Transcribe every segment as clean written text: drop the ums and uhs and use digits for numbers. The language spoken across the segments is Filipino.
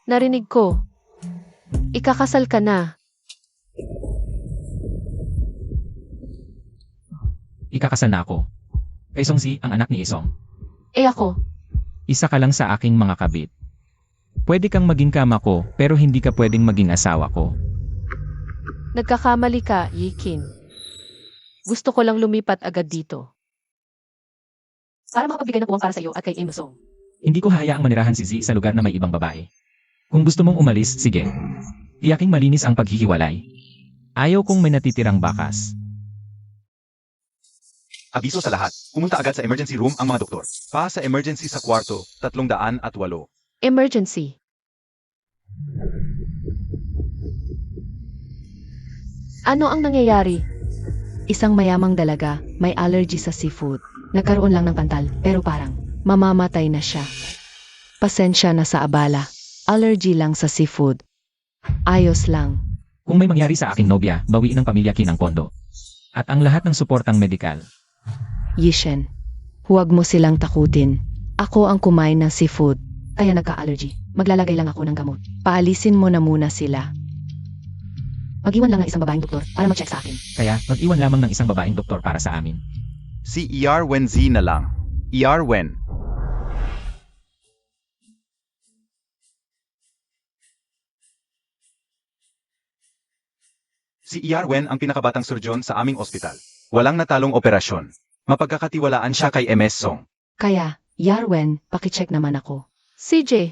Narinig ko. Ikakasal ka na. Ikakasal na ako. Kay Song Si, ang anak ni Isong. Eh ako, Isa ka lang sa aking mga kabit. Pwede kang maging kama ko, pero hindi ka pwedeng maging asawa ko. nagkakamali ka, Yikin. Gusto ko lang lumipat agad dito. Para makapagbigay ng puwang para sa iyo at kay Imsong. Hindi ko hayaang manirahan si Z sa lugar na may ibang babae. Kung gusto mong umalis, sige. Tiyaking malinis ang paghihiwalay. Ayaw kong may natitirang bakas. Abiso sa lahat, pumunta agad sa emergency room ang mga doktor. Pa sa emergency sa kwarto, 308. Emergency. Ano ang nangyayari? Isang mayamang dalaga, may allergy sa seafood. Nagkaroon lang ng pantal, pero parang mamamatay na siya. Pasensya na sa abala. Allergy lang sa seafood. Ayos lang. Kung may mangyari sa aking nobya, bawiin ng pamilya Kin ang pondo. At ang lahat ng suportang medikal. Yishen, huwag mo silang takutin. Ako ang kumain ng seafood, kaya nagka-allergy. Maglalagay lang ako ng gamot. Paalisin mo na muna sila. Mag-iwan lang ng isang babaeng doktor para mag-check sa akin. Kaya, mag-iwan lamang ng isang babaeng doktor para sa amin. Si Wen Z na lang. Wen. Si Wen ang pinakabatang surgeon sa aming ospital. Walang natalong operasyon. Mapagkakatiwalaan siya kay MS Song. Kaya, Yarwen, pakicheck naman ako. CJ,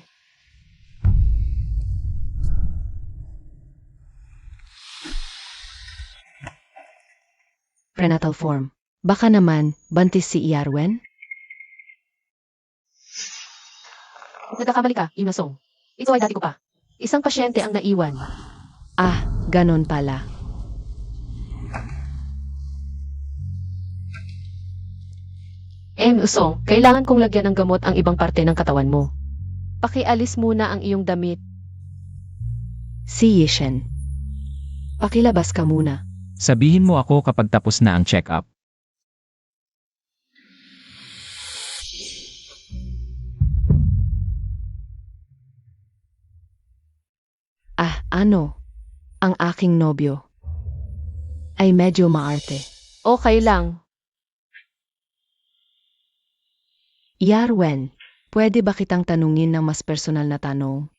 Prenatal form. Baka naman, bantis si Yarwen? nagkakamali ka, Imsong. Ito ay dati ko pa. Isang pasyente ang naiwan. Ah, ganon pala. Imsong, kailangan kong lagyan ng gamot ang ibang parte ng katawan mo. Pakialis muna ang iyong damit. Si Yishen. Pakilabas ka muna. Sabihin mo ako kapag tapos na ang check-up. Ah, ano? Ang aking nobyo. Ay medyo maarte. Okay lang. Yarwen, pwede ba kitang tanungin ng mas personal na tanong?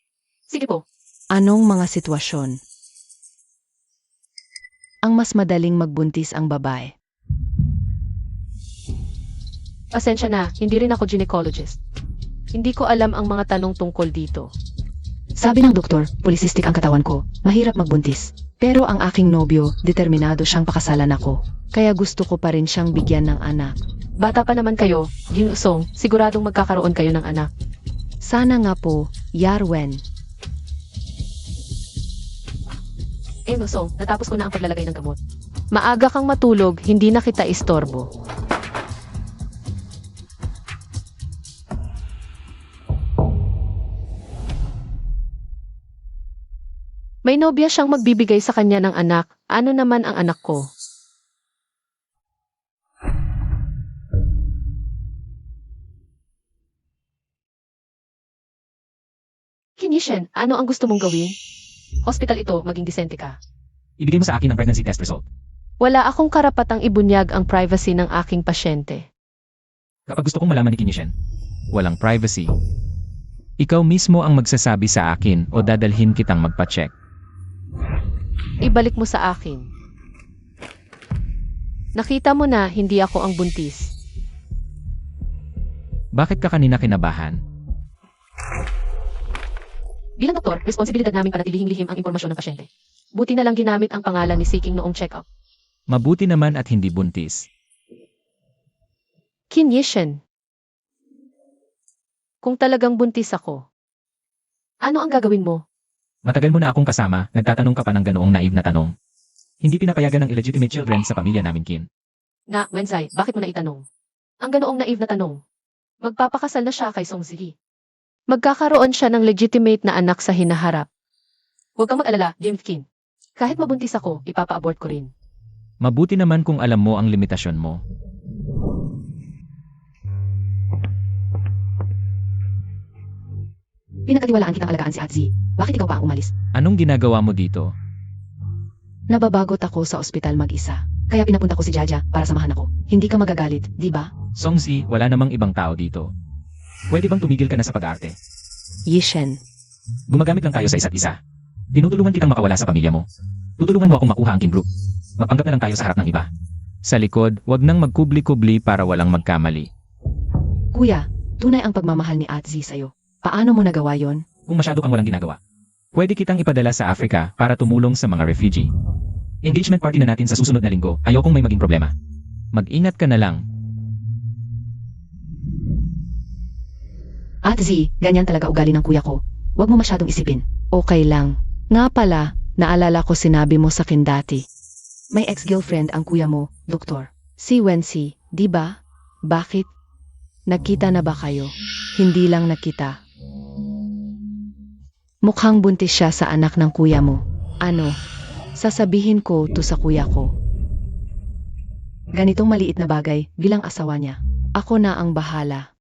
Sige po. Anong mga sitwasyon? Ang mas madaling magbuntis ang babae. Pasensya na, hindi rin ako gynecologist. Hindi ko alam ang mga tanong tungkol dito. Sabi ng doktor, polycystic ang katawan ko. Mahirap magbuntis. Pero ang aking nobyo, determinado siyang pakasalan ako. Kaya gusto ko pa rin siyang bigyan ng anak. Bata pa naman kayo, Ginusong, siguradong magkakaroon kayo ng anak. Sana nga po, Yarwen. Ginusong, natapos ko na ang paglalagay ng gamot. Maaga kang matulog, hindi na kita istorbo. May nobya siyang magbibigay sa kanya ng anak. Ano naman ang anak ko? Kinishen, ano ang gusto mong gawin? Hospital ito, maging disente ka. Ibigay mo sa akin ang pregnancy test result. Wala akong karapatang ibunyag ang privacy ng aking pasyente. Kapag gusto kong malaman ni Kinishen, walang privacy. Ikaw mismo ang magsasabi sa akin o dadalhin kitang magpa-check. Ibalik mo sa akin. Nakita mo na hindi ako ang buntis. Bakit ka kanina kinabahan? Bilang doktor, responsibilidad namin panatilihing lihim ang impormasyon ng pasyente. Buti na lang ginamit ang pangalan ni Seeking noong check-up. Mabuti naman at hindi buntis. Kinyishen. Kung talagang buntis ako, ano ang gagawin mo? Matagal mo na akong kasama, nagtatanong ka pa ng ganoong naive na tanong. Hindi pinapayagan ng illegitimate children sa pamilya namin, Kin. Na, Wenzai, bakit mo na itanong? Ang ganoong naive na tanong. Magpapakasal na siya kay Song Zili. Magkakaroon siya ng legitimate na anak sa hinaharap. Huwag kang mag-alala, James Kin. Kahit mabuntis ako, ipapa-abort ko rin. Mabuti naman kung alam mo ang limitasyon mo. Pinagkatiwalaan kitang alagaan si Atzi. Bakit ikaw pa ang umalis? Anong ginagawa mo dito? Nababagot ako sa ospital mag-isa. Kaya pinapunta ko si Jaja para samahan ako. Hindi ka magagalit, di ba? Songzi, wala namang ibang tao dito. Pwede bang tumigil ka na sa pag-arte? Yishen, Gumagamit lang tayo sa isa't isa. Tinutulungan kitang makawala sa pamilya mo. Tutulungan mo akong makuha ang Kimbrook. Magpanggap na lang tayo sa harap ng iba. Sa likod, wag nang magkubli-kubli para walang magkamali. kuya, tunay ang pagmamahal ni Atzi sa'yo. Paano mo nagawa yon? Kung masyado kang walang ginagawa, pwede kitang ipadala sa Africa para tumulong sa mga refugee. Engagement party na natin sa susunod na linggo. Ayokong may maging problema. Mag-ingat ka na lang. Atzi, ganyan talaga ugali ng kuya ko. Huwag mo masyadong isipin. Okay lang. Nga pala, naalala ko sinabi mo sa akin dati. May ex-girlfriend ang kuya mo, doktor. Si Wency, di ba? Bakit? Nagkita na ba kayo? Hindi lang nakita. Mukhang buntis siya sa anak ng kuya mo. Ano? Sasabihin ko to sa kuya ko. Ganitong maliit na bagay bilang asawa niya. Ako na ang bahala.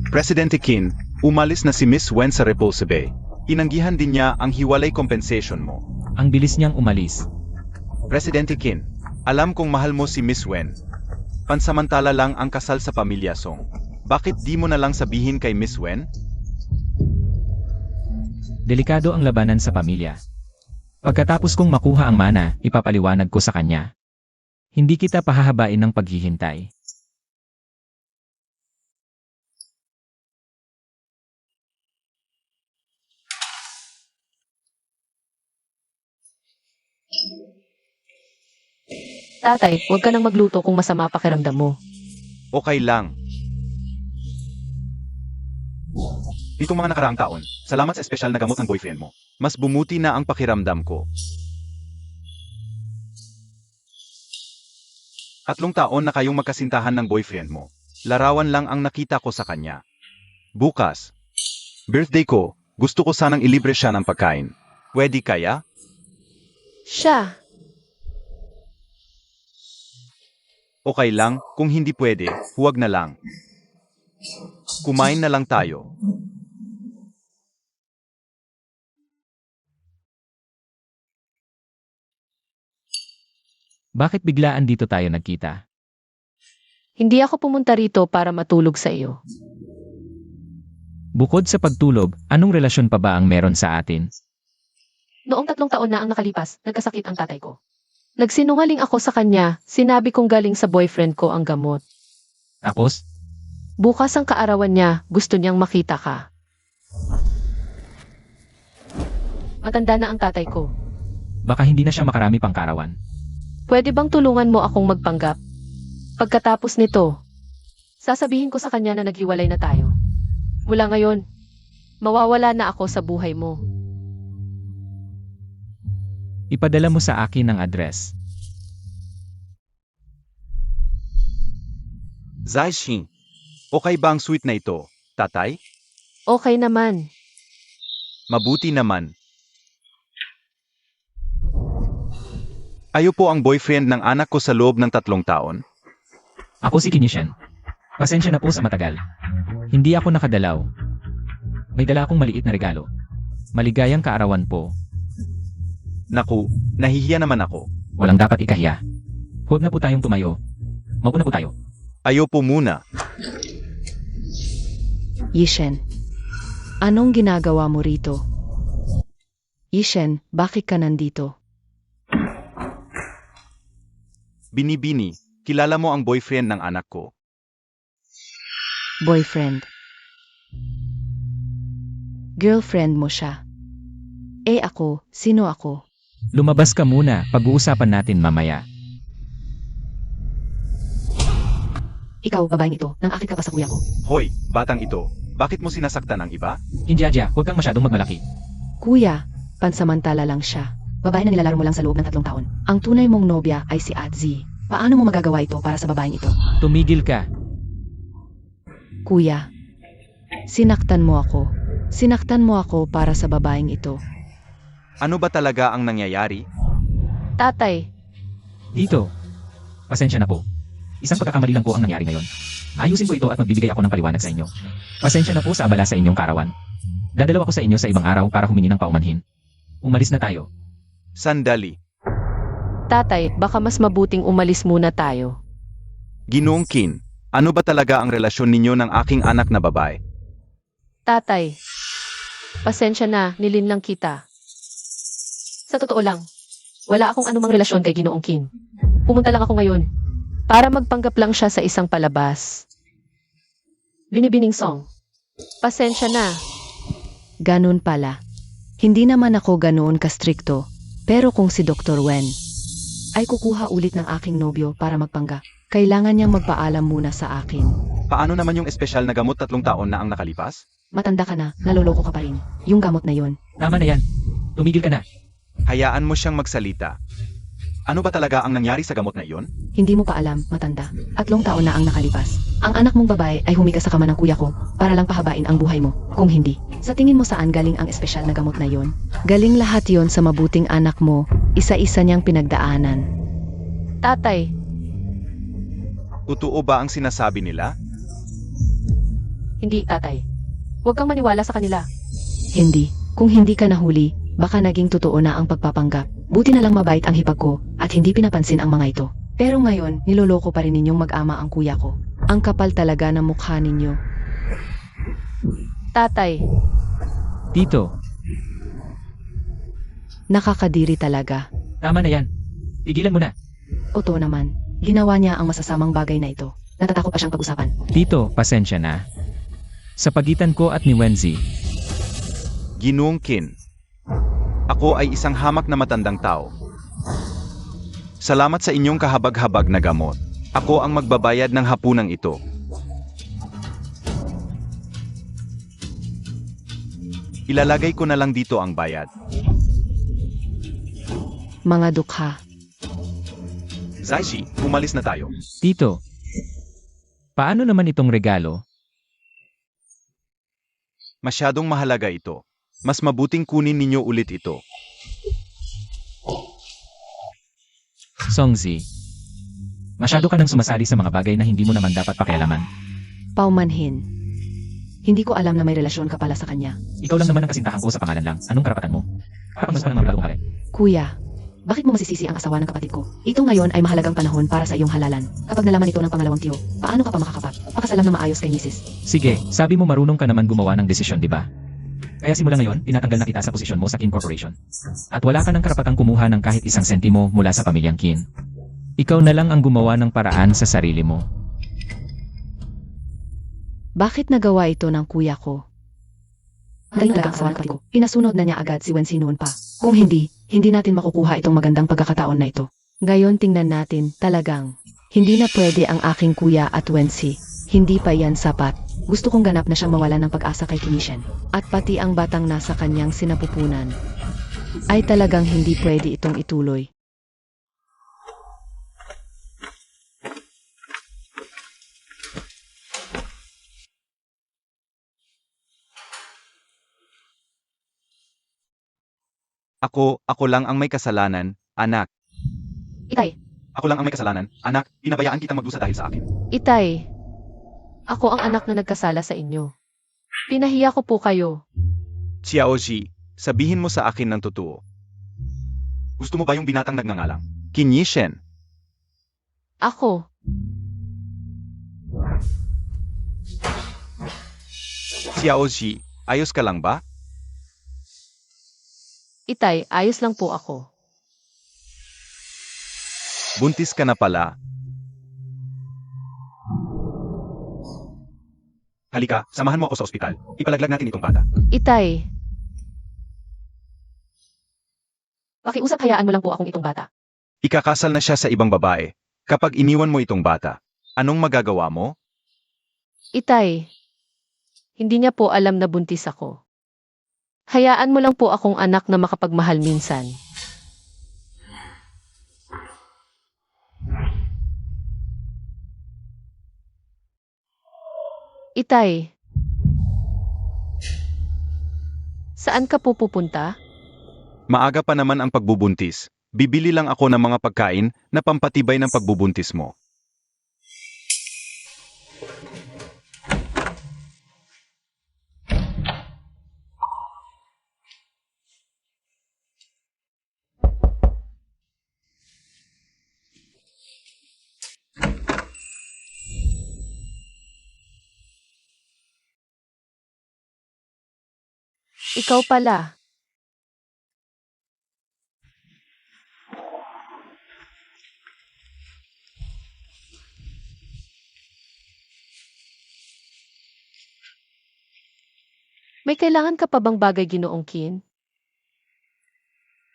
Presidente Qin, umalis na si Miss Wen sa Repulse Bay. Inanggihan din niya ang hiwalay compensation mo. Ang bilis niyang umalis. Presidente Qin, alam kong mahal mo si Miss Wen. Pansamantala lang ang kasal sa pamilya Song. Bakit di mo na lang sabihin kay Miss Wen? Delikado ang labanan sa pamilya. Pagkatapos kong makuha ang mana, ipapaliwanag ko sa kanya. Hindi kita pahahabain ng paghihintay. Tatay, huwag ka nang magluto kung masama pakiramdam mo. Okay lang. Itong mga nakaraang taon, salamat sa espesyal na gamot ng boyfriend mo. Mas bumuti na ang pakiramdam ko. 3 taon na kayong magkasintahan ng boyfriend mo. Larawan lang ang nakita ko sa kanya. Bukas, birthday ko, gusto ko sanang ilibre siya ng pagkain. Pwede kaya? Siya. Okay lang, kung hindi pwede, huwag na lang. Kumain na lang tayo. Bakit biglaan dito tayo nagkita? Hindi ako pumunta rito para matulog sa iyo. Bukod sa pagtulog, anong relasyon pa ba ang meron sa atin? Noong 3 taon na ang nakalipas, nagkasakit ang tatay ko. Nagsinungaling ako sa kanya, sinabi kong galing sa boyfriend ko ang gamot. Tapos, Bukas ang kaarawan niya, gusto niyang makita ka. Matanda na ang tatay ko. baka hindi na siya makarami pang karawan. Pwede bang tulungan mo akong magpanggap? Pagkatapos nito, sasabihin ko sa kanya na naghiwalay na tayo. Mula ngayon, mawawala na ako sa buhay mo. Ipadala mo sa akin ang address. Zaishin, okay ba ang sweet na ito, tatay? Okay naman. Mabuti naman. Ayo po ang boyfriend ng anak ko sa loob ng 3 taon. Ako si Kinishan. Pasensya na po sa matagal. Hindi ako nakadalaw. May dala akong maliit na regalo. Maligayang kaarawan po. Naku, nahihiya naman ako. Walang dapat ikahiya. Huwag na po tayong tumayo. Mauna po tayo. Ayo po muna. Yishen, anong ginagawa mo rito? Yishen, bakit ka nandito? Binibini, kilala mo ang boyfriend ng anak ko. Boyfriend. Girlfriend mo siya. Eh ako, sino ako? Lumabas ka muna. Pag-uusapan natin mamaya. Ikaw, babaeng ito, nang akit ka pa sa kuya ko. Hoy, batang ito, bakit mo sinasaktan ang iba? India, huwag kang masyadong magmalaki. Kuya, pansamantala lang siya. Babae na nilalaro mo lang sa loob ng 3 taon. Ang tunay mong nobya ay si Atzi. Paano mo magagawa ito para sa babaeng ito? Tumigil ka. Kuya, sinaktan mo ako. Sinaktan mo ako para sa babaeng ito. Ano ba talaga ang nangyayari? Tatay, Dito. Pasensya na po. Isang pagkakamali lang po ang nangyari ngayon. Ayusin ko ito at magbibigay ako ng paliwanag sa inyo. Pasensya na po sa abala sa inyong karawan. Dadalaw ako sa inyo sa ibang araw para humingi ng paumanhin. Umalis na tayo. Sandali. Tatay, baka mas mabuting umalis muna tayo. Ginoong Qin, ano ba talaga ang relasyon ninyo ng aking anak na babae? Tatay, pasensya na, nilinlang kita. Sa totoo lang, wala akong anumang relasyon kay Ginoong Qin. Pumunta lang ako ngayon para magpanggap lang siya sa isang palabas. Binibining Song, pasensya na. Ganun pala. Hindi naman ako ganoon kastrikto, pero kung si Dr. Wen ay kukuha ulit ng aking nobyo para magpanggap, kailangan niyang magpaalam muna sa akin. Paano naman yung espesyal na gamot 3 taon na ang nakalipas? Matanda ka na, naloloko ka pa rin. Yung gamot na yon. Tama na yan. Tumigil ka na. Hayaan mo siyang magsalita. Ano ba talaga ang nangyari sa gamot na iyon? Hindi mo pa alam, matanda. 3 taon na ang nakalipas. Ang anak mong babae ay humika sa kama ng kuya ko para lang pahabain ang buhay mo. Kung hindi, sa tingin mo saan galing ang espesyal na gamot na yon? Galing lahat yon sa mabuting anak mo, isa-isa niyang pinagdaanan. Tatay, Totoo ba ang sinasabi nila? hindi tatay. Huwag kang maniwala sa kanila. Hindi. Kung hindi ka nahuli, baka naging totoo na ang pagpapanggap. Buti na lang mabait ang hipag ko at hindi pinapansin ang mga ito. Pero ngayon, niloloko pa rin ninyong mag-ama ang kuya ko. Ang kapal talaga ng mukha ninyo. Tatay, Tito, Nakakadiri talaga. tama na yan. Tigilan mo na. Totoo naman, ginawa niya ang masasamang bagay na ito. Natatakot pa siyang pag-usapan. Tito, pasensya na. Sa pagitan ko at ni Wenzi, Ginoong Qin, ako ay isang hamak na matandang tao. Salamat sa inyong kahabag-habag na gamot. Ako ang magbabayad ng hapunang ito. Ilalagay ko na lang dito ang bayad. Mga dukha. Zaishi, umalis na tayo. Tito, paano naman itong regalo? Masyadong mahalaga ito. Mas mabuting kunin ninyo ulit ito. Songzi, masyado ka nang sumasali sa mga bagay na hindi mo naman dapat pakialaman. Paumanhin. Hindi ko alam na may relasyon ka pala sa kanya. Ikaw lang naman ang kasintahan ko sa pangalan lang. Anong karapatan mo? Kapag mas pa ng mga bagong hari. Kuya, bakit mo masisisi ang asawa ng kapatid ko? Ito ngayon ay mahalagang panahon para sa iyong halalan. Kapag nalaman ito ng pangalawang tiyo, paano ka pa makakapag? Pakasalam na maayos kay misis. Sige, sabi mo marunong ka naman gumawa ng desisyon, di ba? Kaya simula ngayon, tinatanggal na kita sa posisyon mo sa Qin Corporation. At wala ka ng karapatang kumuha ng kahit isang sentimo mula sa pamilyang Qin. Ikaw na lang ang gumawa ng paraan sa sarili mo. Bakit nagawa ito ng kuya ko? Magaling talaga ang asawa ng kapatid ko. Pinasunod na niya agad si Wensi noon pa. Kung hindi, hindi natin makukuha itong magandang pagkakataon na ito. Ngayon tingnan natin, talagang, hindi na pwede ang aking kuya at Wensi. Hindi pa yan sapat. Gusto kong ganap na siyang mawala ng pag-asa kay Kinishen. At pati ang batang nasa kanyang sinapupunan. Ay talagang hindi pwede itong ituloy. Ako lang ang may kasalanan, anak. Itay, Ako lang ang may kasalanan, anak. Pinabayaan kitang magdusa dahil sa akin. Itay, ako ang anak na nagkasala sa inyo. Pinahiya ko po kayo. Xiaoji, sabihin mo sa akin ng totoo. Gusto mo ba yung binatang nagngangalang Qin Yishen? Ako, Xiaoji, ayos ka lang ba? Itay, ayos lang po ako. Buntis ka na pala. Halika, samahan mo ako sa ospital. Ipalaglag natin itong bata. Itay, pakiusap hayaan mo lang po akong itong bata. Ikakasal na siya sa ibang babae. Kapag iniwan mo itong bata, anong magagawa mo? Itay, hindi niya po alam na buntis ako. Hayaan mo lang po akong anak na makapagmahal minsan. Itay, saan ka po pupunta? Maaga pa naman ang pagbubuntis. Bibili lang ako ng mga pagkain na pampatibay ng pagbubuntis mo. Ikaw pala. May kailangan ka pa bang bagay, Ginoong Qin?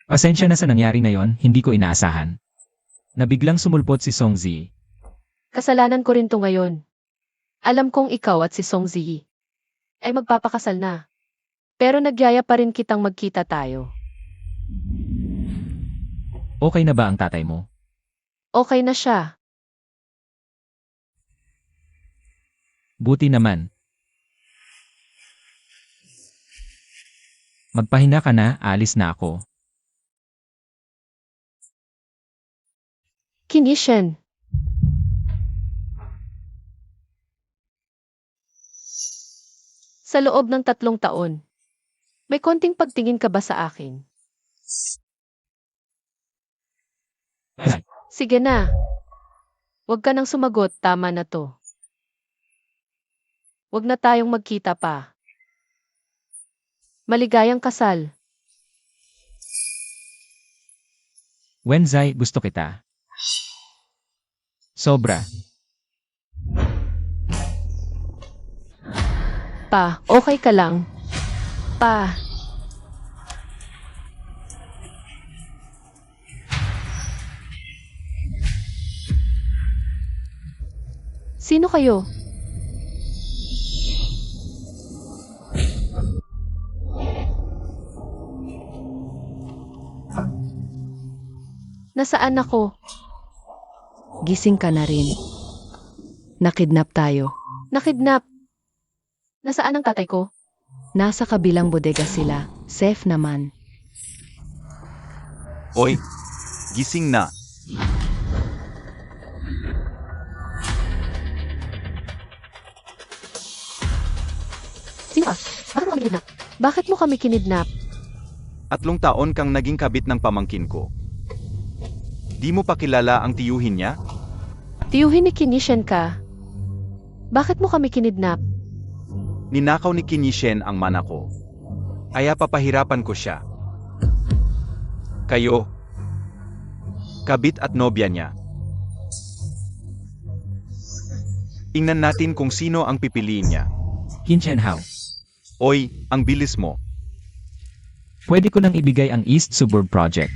Pasensya na sa nangyari ngayon, hindi ko inaasahan. Nabiglang sumulpot si Songzi. Kasalanan ko rin to ngayon. Alam kong ikaw at si Song Ziyi ay magpapakasal na. Pero nagyaya pa rin kitang magkita tayo. Okay na ba ang tatay mo? Okay na siya. Buti naman. Magpahinga ka na, alis na ako. Kinishen. Sa loob ng 3 taon, may konting pagtingin ka ba sa akin? Sige na. Huwag ka nang sumagot, tama na to. Huwag na tayong magkita pa. Maligayang kasal. Wenzai, gusto kita. Sobra. Pa, okay ka lang? Pa. Sino kayo? Nasaan ako? Gising ka na rin. Nakidnap tayo. Nakidnap. Nasaan ang tatay ko? Nasa kabilang bodega sila. Safe naman. Oy, gising na. Sino ka? Bakit mo kami kinidnap? Bakit mo kami kinidnap? 3 taon kang naging kabit ng pamangkin ko. Di mo pa kilala ang tiyuhin niya? Tiyuhin ni Kinishen ka. Bakit mo kami kinidnap? Ninakaw ni Kinishen ang mana ko. Kaya papahirapan ko siya. Kayo, kabit at nobya niya. Tingnan natin kung sino ang pipiliin niya. Qin Chenhao. Oy, ang bilis mo. Pwede ko nang ibigay ang East Suburb Project.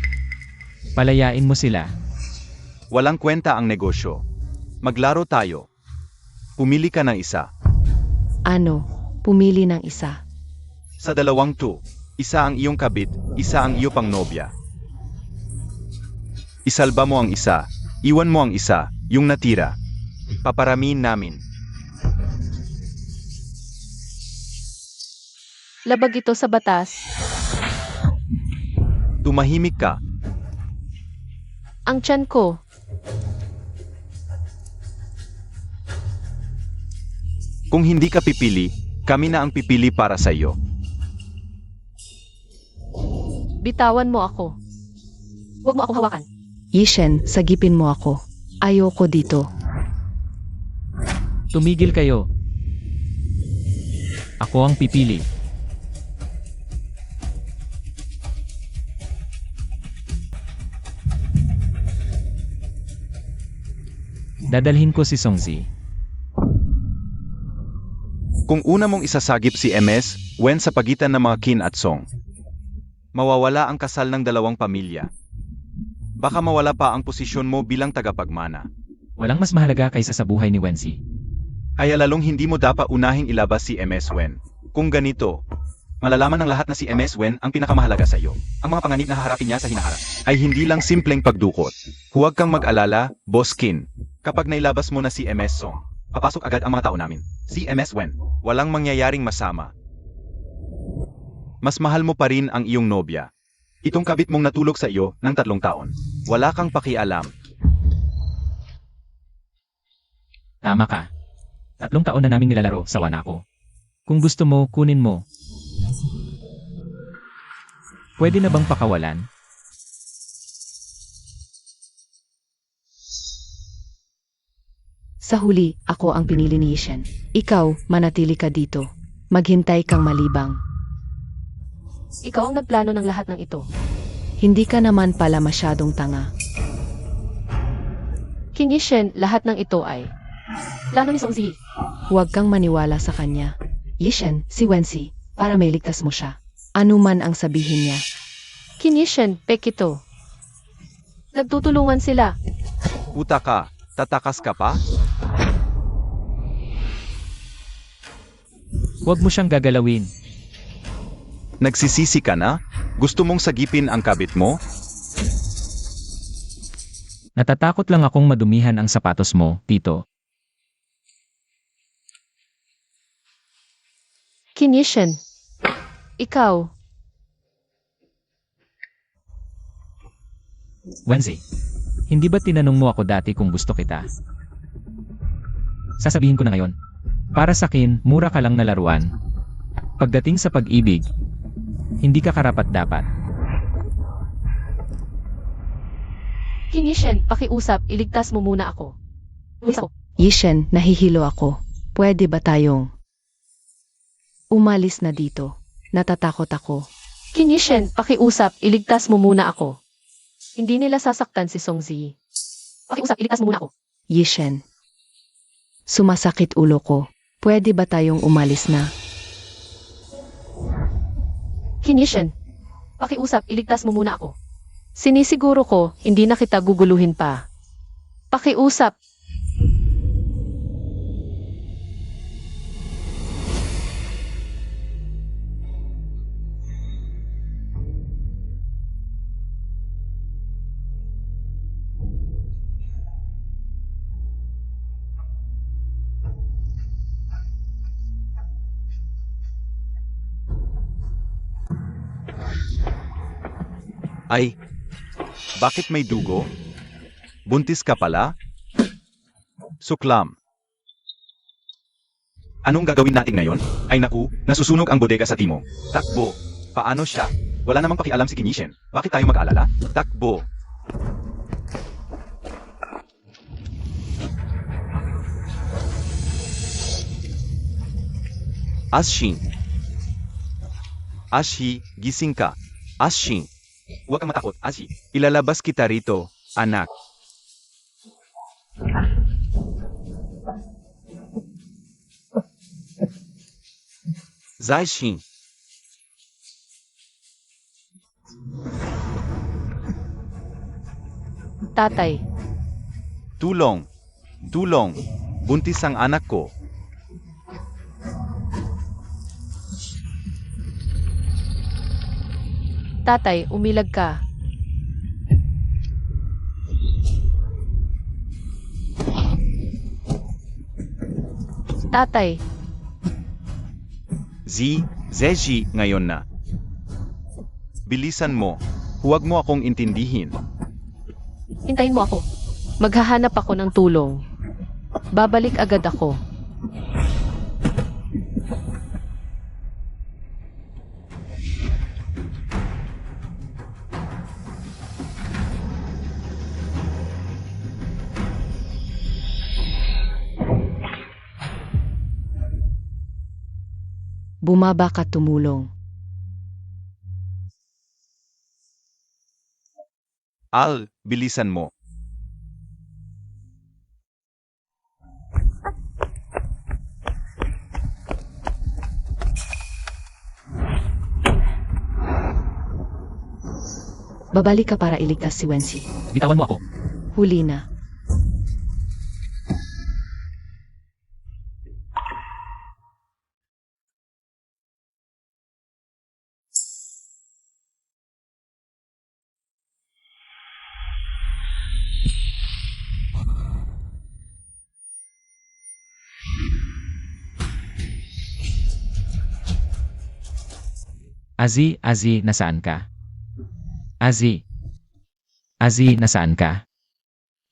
Palayain mo sila. Walang kwenta ang negosyo. Maglaro tayo. Pumili ka ng isa. Ano? Pumili ng isa. Sa 2 to, isa ang iyong kabit, isa ang iyong pangnobya. Isalba mo ang isa, iwan mo ang isa, yung natira. Paparamihin namin. Labag ito sa batas. Tumahimik ka. Ang tiyan ko. Kung hindi ka pipili, kami na ang pipili para sa iyo. Bitawan mo ako. Huwag mo akong hawakan. Yishen, sagipin mo ako. Ayoko dito. Tumigil kayo. Ako ang pipili. Dadalhin ko si Songzi. Kung una mong isasagip si MS, Wen sa pagitan ng mga Qin at Song, mawawala ang kasal ng 2 pamilya. Baka mawala pa ang posisyon mo bilang tagapagmana. Walang mas mahalaga kaysa sa buhay ni Wenzi. Kaya lalong hindi mo dapat unahing ilabas si MS Wen. Kung ganito, malalaman ng lahat na si MS Wen ang pinakamahalaga sa iyo. Ang mga panganib na haharapin niya sa hinaharap ay hindi lang simpleng pagdukot. Huwag kang mag-alala, Boss Qin. Kapag nailabas mo na si MS Song, papasok agad ang mga tao namin. Si MS Wen, walang mangyayaring masama. Mas mahal mo pa rin ang iyong nobya. Itong kabit mong natulog sa iyo ng 3 taon. Wala kang pakialam. Tama ka. 3 taon na naming nilalaro sa Wanako. Kung gusto mo, kunin mo. Pwede na bang pakawalan? Sa huli, ako ang pinili ni Yishen. Ikaw, manatili ka dito. Maghintay kang malibang. Ikaw ang nagplano ng lahat ng ito. Hindi ka naman pala masyadong tanga. King Yishen, lahat ng ito ay plano ni Songzi. Huwag kang maniwala sa kanya. Yishen, si Wensi, para may ligtas mo siya. Ano man ang sabihin niya. King Yishen, pek ito. Nagtutulungan sila. Uta ka, tatakas ka pa? Huwag mo siyang gagalawin. Nagsisisi ka na? Gusto mong sagipin ang kabit mo? Natatakot lang akong madumihan ang sapatos mo, Tito. King Yishen, ikaw, Wensi, hindi ba tinanong mo ako dati kung gusto kita? Sasabihin ko na ngayon. Para sa akin, mura ka lang na laruan. Pagdating sa pag-ibig, hindi ka karapat-dapat. King Yishen, pakiusap, iligtas mo muna ako. Umalis ako. Yishen, nahihilo ako. Pwede ba tayong umalis na dito? Natatakot ako. King Yishen, pakiusap, iligtas mo muna ako. Hindi nila sasaktan si Songzi. Pakiusap, iligtas mo muna ako. Yishen, sumasakit ulo ko. Pwede ba tayong umalis na? King Yishen, pakiusap, iligtas mo muna ako. Sinisiguro ko, hindi na kita guguluhin pa. Pakiusap. Ay, bakit may dugo? Buntis ka pala? Suklam. Anong gagawin natin ngayon? Ay naku, nasusunog ang bodega sa timo. Takbo. Paano siya? Wala namang pakialam si King Yishen. Bakit tayo mag-aalala? Takbo. Ashin. Ashi, gising ka. Ashin. Huwag kang matakot, Ashi. Ilalabas kita rito, anak. Zaishin. Tatay, Tulong. Tulong. Buntis ang anak ko. tatay, umilag ka. Tatay, Zeji ngayon na. Bilisan mo. Huwag mo akong intindihin. hintayin mo ako. Maghahanap ako ng tulong. Babalik agad ako. Bumaba ka tumulong. Al, bilisan mo. Babalik ka para iligtas si Wensi. Bitawan mo ako. Huli na. Azi, nasaan ka? Azi. Azi, nasaan ka?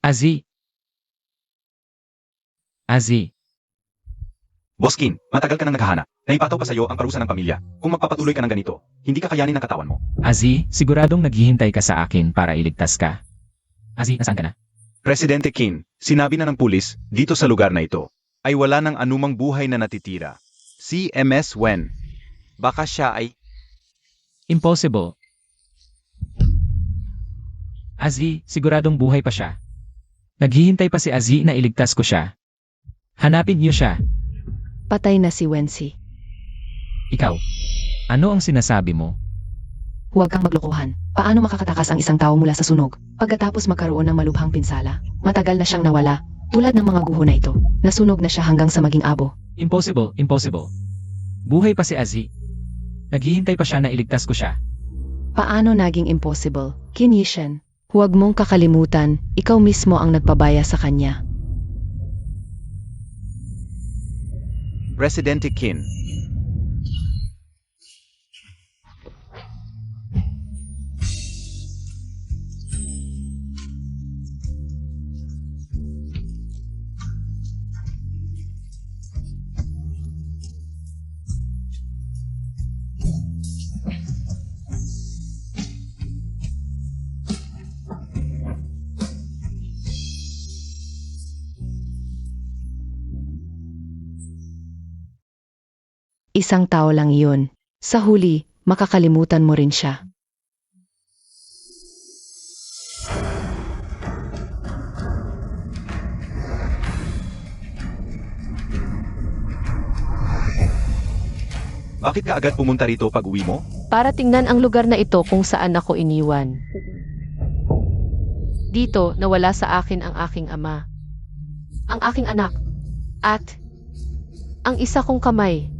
Azi. Azi. Boskin, matagal ka nang naghahanap. Naipataw pa sa'yo ang parusa ng pamilya. Kung magpapatuloy ka ng ganito, hindi ka kayanin ng katawan mo. Azi, siguradong naghihintay ka sa akin para iligtas ka. Azi, nasaan ka na? Presidente Qin, sinabi na ng pulis, dito sa lugar na ito, ay wala ng anumang buhay na natitira. Si MS Wen. Baka siya ay Impossible. Azzy, siguradong buhay pa siya. Naghihintay pa si Azzy na iligtas ko siya. Hanapin niyo siya. Patay na si Wensi. Ikaw. Ano ang sinasabi mo? Huwag kang maglokohan. Paano makakatakas ang isang tao mula sa sunog? Pagkatapos magkaroon ng malubhang pinsala, matagal na siyang nawala, tulad ng mga guho na ito. Nasunog na siya hanggang sa maging abo. Impossible, impossible. Buhay pa si Azzy. Naghihintay pa siya na iligtas ko siya. Paano naging impossible? Qin Yishen, huwag mong kakalimutan, ikaw mismo ang nagpabaya sa kanya. Presidente Qin. Isang tao lang iyon. Sa huli, makakalimutan mo rin siya. Bakit ka agad pumunta rito pag uwi mo? Para tingnan ang lugar na ito kung saan ako iniwan. Dito, nawala sa akin ang aking ama. Ang aking anak. At ang isa kong kamay.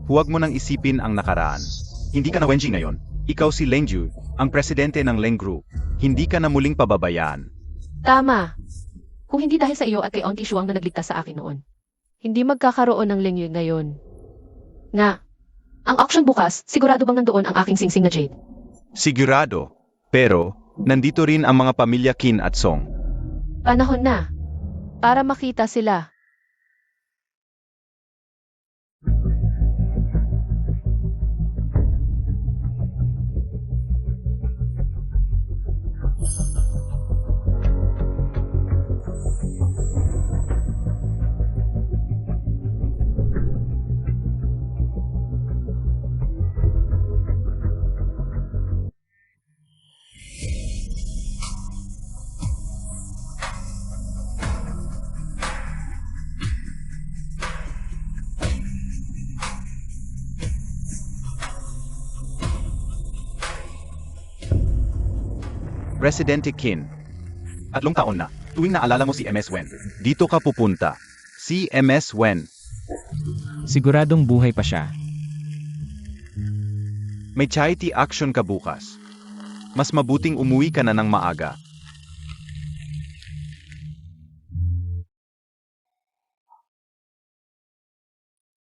Huwag mo nang isipin ang nakaraan. Hindi ka na Wenji ngayon. Ikaw si Lengju, ang presidente ng Leng Group. Hindi ka na muling pababayaan. Tama. Kung hindi dahil sa iyo at kay Auntie Shuang na nagligtas sa akin noon, hindi magkakaroon ng Lengyu ngayon. Nga, ang auction bukas, sigurado bang nandoon ang aking singsing na jade? Sigurado. Pero, nandito rin ang mga pamilya Qin at Song. Panahon na. Para makita sila. Presidente Qin. 3 taon na, tuwing naalala mo si MS Wen, dito ka pupunta. Si MS Wen. Siguradong buhay pa siya. May charity action ka bukas. Mas mabuting umuwi ka na ng maaga.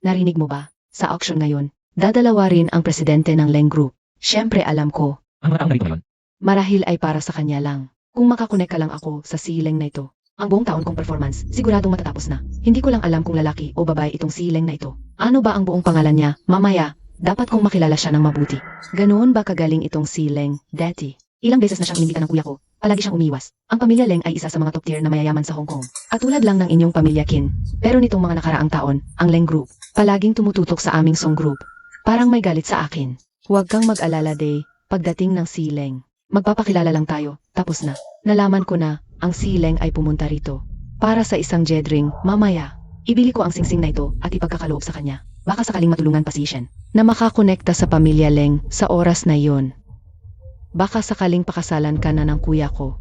Narinig mo ba? Sa auction ngayon, dadalawa rin ang presidente ng Leng Group. Siyempre alam ko, Ang mga taong narito ngayon. marahil ay para sa kanya lang. Kung makakonek ka lang ako sa sileng na ito, ang buong taon kong performance, siguradong matatapos na. Hindi ko lang alam kung lalaki o babae itong sileng na ito. Ano ba ang buong pangalan niya? Mamaya, dapat kong makilala siya ng mabuti. Ganoon ba kagaling itong sileng, Daddy? Ilang beses na siyang inimbita ng kuya ko, palagi siyang umiwas. Ang pamilya Leng ay isa sa mga top tier na mayayaman sa Hong Kong. At tulad lang ng inyong pamilya Qin. Pero nitong mga nakaraang taon, ang Leng Group, palaging tumututok sa aming Song Group. Parang may galit sa akin. Huwag kang mag-alala, Day. Pagdating ng sileng, magpapakilala lang tayo, tapos na. Nalaman ko na, ang sileng ay pumunta rito. Para sa isang jedring, mamaya, ibili ko ang singsing na ito at ipagkakaloob sa kanya. Baka sakaling matulungan pa si Shen na makakonekta sa pamilya Leng sa oras na yon. Baka sakaling pakasalan ka na ng kuya ko.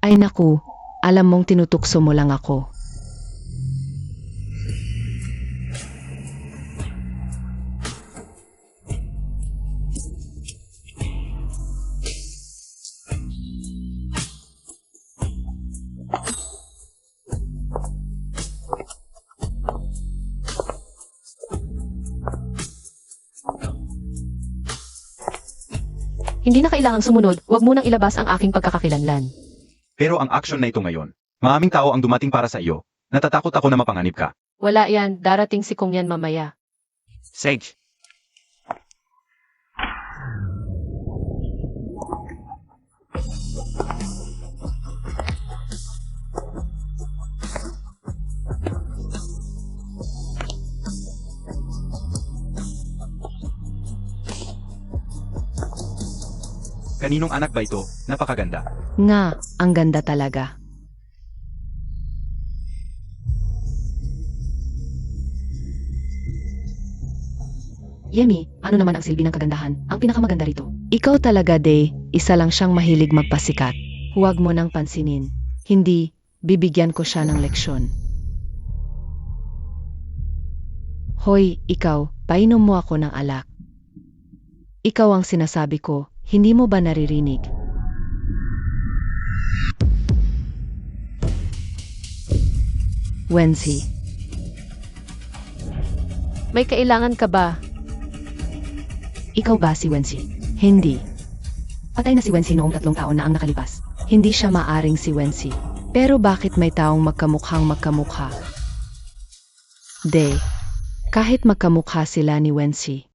Ay naku, alam mong tinutukso mo lang ako. Hindi na kailangang sumunod, huwag munang ilabas ang aking pagkakakilanlan. Pero ang action na ito ngayon, maraming tao ang dumating para sa iyo. Natatakot ako na mapanganib ka. Wala yan, darating si Kong yan mamaya. Sage. Kaninong anak ba ito? Napakaganda. Nga, ang ganda talaga. Yemi, ano naman ang silbi ng kagandahan? Ang pinakamaganda rito. Ikaw talaga, Day. Isa lang siyang mahilig magpasikat. Huwag mo nang pansinin. Hindi, bibigyan ko siya ng leksyon. Hoy, ikaw, painom mo ako ng alak. Ikaw ang sinasabi ko, hindi mo ba naririnig? Wensi, May kailangan ka ba? ikaw ba si Wensi? Hindi. Patay na si Wensi noong 3 taon na ang nakalipas. Hindi siya maaring si Wensi. Pero bakit may taong magkamukhang magkamukha? De, kahit magkamukha sila ni Wensi,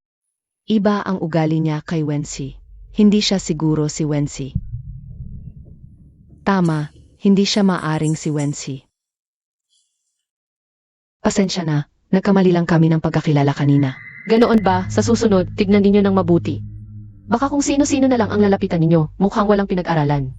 iba ang ugali niya kay Wensi. Hindi siya siguro si Wensi. Tama, hindi siya maaring si Wensi. Pasensya na, nagkamali lang kami ng pagkakilala kanina. Ganoon ba, sa susunod, tignan ninyo ng mabuti. Baka kung sino-sino na lang ang lalapitan ninyo, mukhang walang pinag-aralan.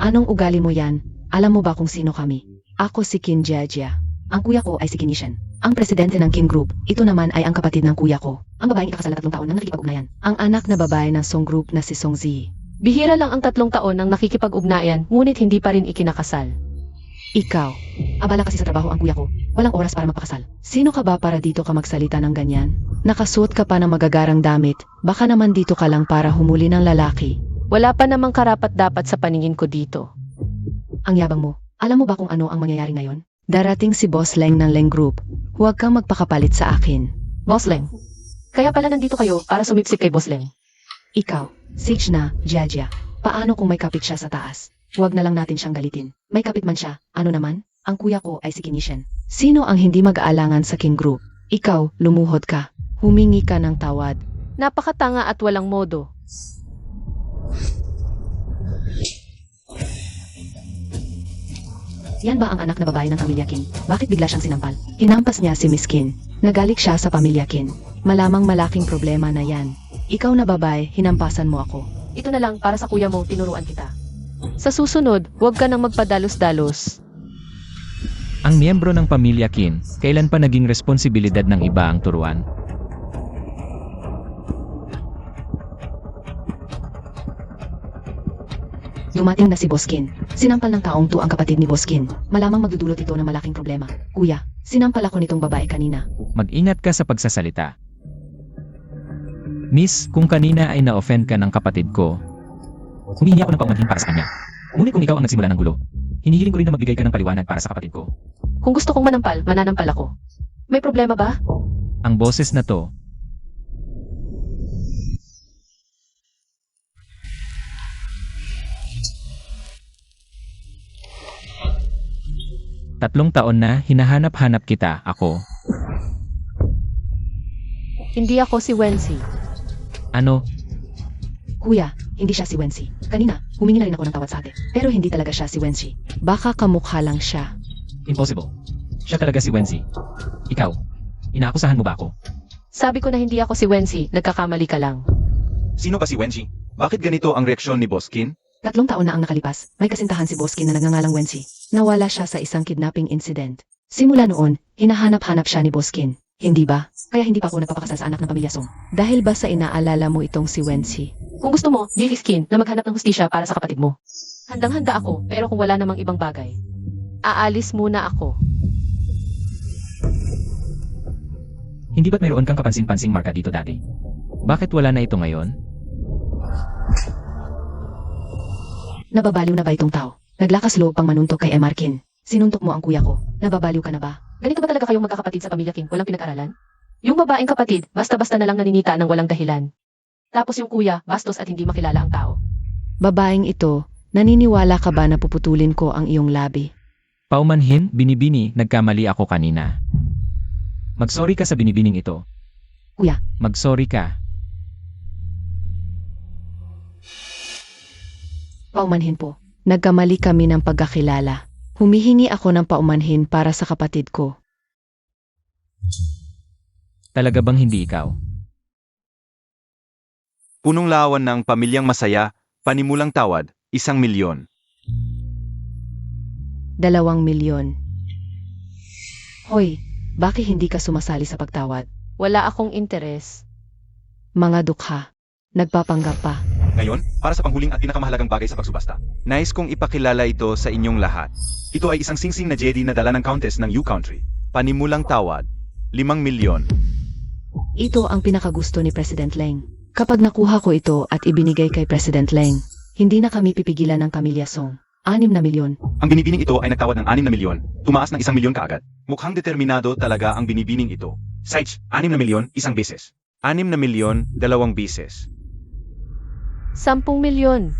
Anong ugali mo yan? Alam mo ba kung sino kami? Ako si Kin Jia. Ang kuya ko ay si Kinishan, ang presidente ng Kin Group. Ito naman ay ang kapatid ng kuya ko, ang babaeng ikakasal na 3 taon nang nakikipag-ugnayan. Ang anak na babae ng Song Group na si Song Zi. Bihira lang ang 3 taon nang nakikipag-ugnayan, ngunit hindi pa rin ikinakasal. Ikaw, Abala kasi sa trabaho ang kuya ko, walang oras para magpakasal. sino ka ba para dito ka magsalita ng ganyan? Nakasuot ka pa ng magagarang damit, baka naman dito ka lang para humuli ng lalaki. Wala pa namang karapat-dapat sa paningin ko dito. Ang yabang mo, alam mo ba kung ano ang mangyayari ngayon? Darating si Boss Leng ng Leng Group. Huwag kang magpakapalit sa akin. Boss Leng. Kaya pala nandito kayo para sumipsip kay Boss Leng. Ikaw, Sage na, Jia. Paano kung may kapit siya sa taas? Huwag na lang natin siyang galitin. May kapit man siya, ano naman? Ang kuya ko ay si Kinishan. Sino ang hindi mag-aalangan sa King Group? Ikaw, lumuhod ka. Humingi ka ng tawad. Napakatanga at walang modo. Yan ba ang anak na babae ng pamilya Kin? Bakit bigla siyang sinampal? Hinampas niya si Miss Kin. Nagalik siya sa pamilya Kin. Malamang malaking problema na yan. Ikaw na babae, hinampasan mo ako. Ito na lang para sa kuya mo, tinuruan kita. Sa susunod, huwag ka nang magpadalos-dalos. Ang miyembro ng pamilya Qin, kailan pa naging responsibilidad ng iba ang turuan? Dumating na si Boskin. Sinampal ng taong to ang kapatid ni Boskin. Malamang magdudulot ito ng malaking problema. Kuya, sinampal ako nitong babae kanina. Mag-ingat ka sa pagsasalita. Miss, kung kanina ay na-offend ka ng kapatid ko, humingi ako ng paumanhin para sa kanya. Ngunit kung ikaw ang nagsimula ng gulo, hinihiling ko rin na magbigay ka ng paliwanag para sa kapatid ko. Kung gusto kong manampal, mananampal ako. May problema ba? Ang boses na to, tatlong taon na hinahanap-hanap kita, ako. Hindi ako si Wensi. Ano? Kuya, hindi siya si Wensi. Kanina, humingi na rin ako ng tawad sa ate. Pero hindi talaga siya si Wensi. Baka kamukha lang siya. Impossible. Siya talaga si Wensi. Ikaw, inaakusahan mo ba ako? Sabi ko na hindi ako si Wensi, nagkakamali ka lang. Sino ba si Wenji? Bakit ganito ang reaksyon ni Boskin? 3 taon na ang nakalipas, may kasintahan si Boskin na nagngangalang Wensi. Nawala siya sa isang kidnapping incident. Simula noon, hinahanap-hanap siya ni Boskin. Hindi ba? Kaya hindi pa ako nagpapakasal sa anak ng pamilya Song. Dahil ba sa inaalala mo itong si Wensi? Kung gusto mo, Skin na maghanap ng hustisya para sa kapatid mo. Handang-handa ako, pero kung wala namang ibang bagay, aalis muna ako. Hindi ba't mayroon kang kapansin-pansing marka dito dati? Bakit wala na ito ngayon? Nababaliw na ba itong tao? Naglakas loob pang manuntok kay Emar Kin. Sinuntok mo ang kuya ko. Nababaliw ka na ba? Ganito ba talaga kayong magkakapatid sa pamilya Kin? Walang pinag-aralan? Yung babaeng kapatid, basta-basta na lang naninita ng walang dahilan. Tapos yung kuya, bastos at hindi makilala ang tao. Babaeng ito, naniniwala ka ba na puputulin ko ang iyong labi? Paumanhin, binibini, nagkamali ako kanina. Magsorry ka sa binibining ito. Kuya. Magsorry ka. Paumanhin po. Nagkamali kami ng pagkakilala. Humihingi ako ng paumanhin para sa kapatid ko. Talaga bang hindi ikaw? Punong lawan ng pamilyang masaya, Panimulang tawad, 1,000,000. 2,000,000. Hoy, bakit hindi ka sumasali sa pagtawad? Wala akong interes. Mga dukha. Nagpapanggap pa. Ngayon, para sa panghuling at pinakamahalagang bagay sa pagsubasta. Nais kong ipakilala ito sa inyong lahat. Ito ay isang singsing na Jedi na dala ng Countess ng U-Country. Panimulang tawad, 5,000,000. Ito ang pinakagusto ni President Leng. Kapag nakuha ko ito at ibinigay kay President Leng, hindi na kami pipigilan ng Pamilya Song. 6,000,000. Ang binibining ito ay nagtawad ng 6,000,000, tumaas ng 1,000,000 kaagad. Mukhang determinado talaga ang binibining ito. Sides, 6,000,000, isang beses. 6,000,000, 2 beses. 10,000,000.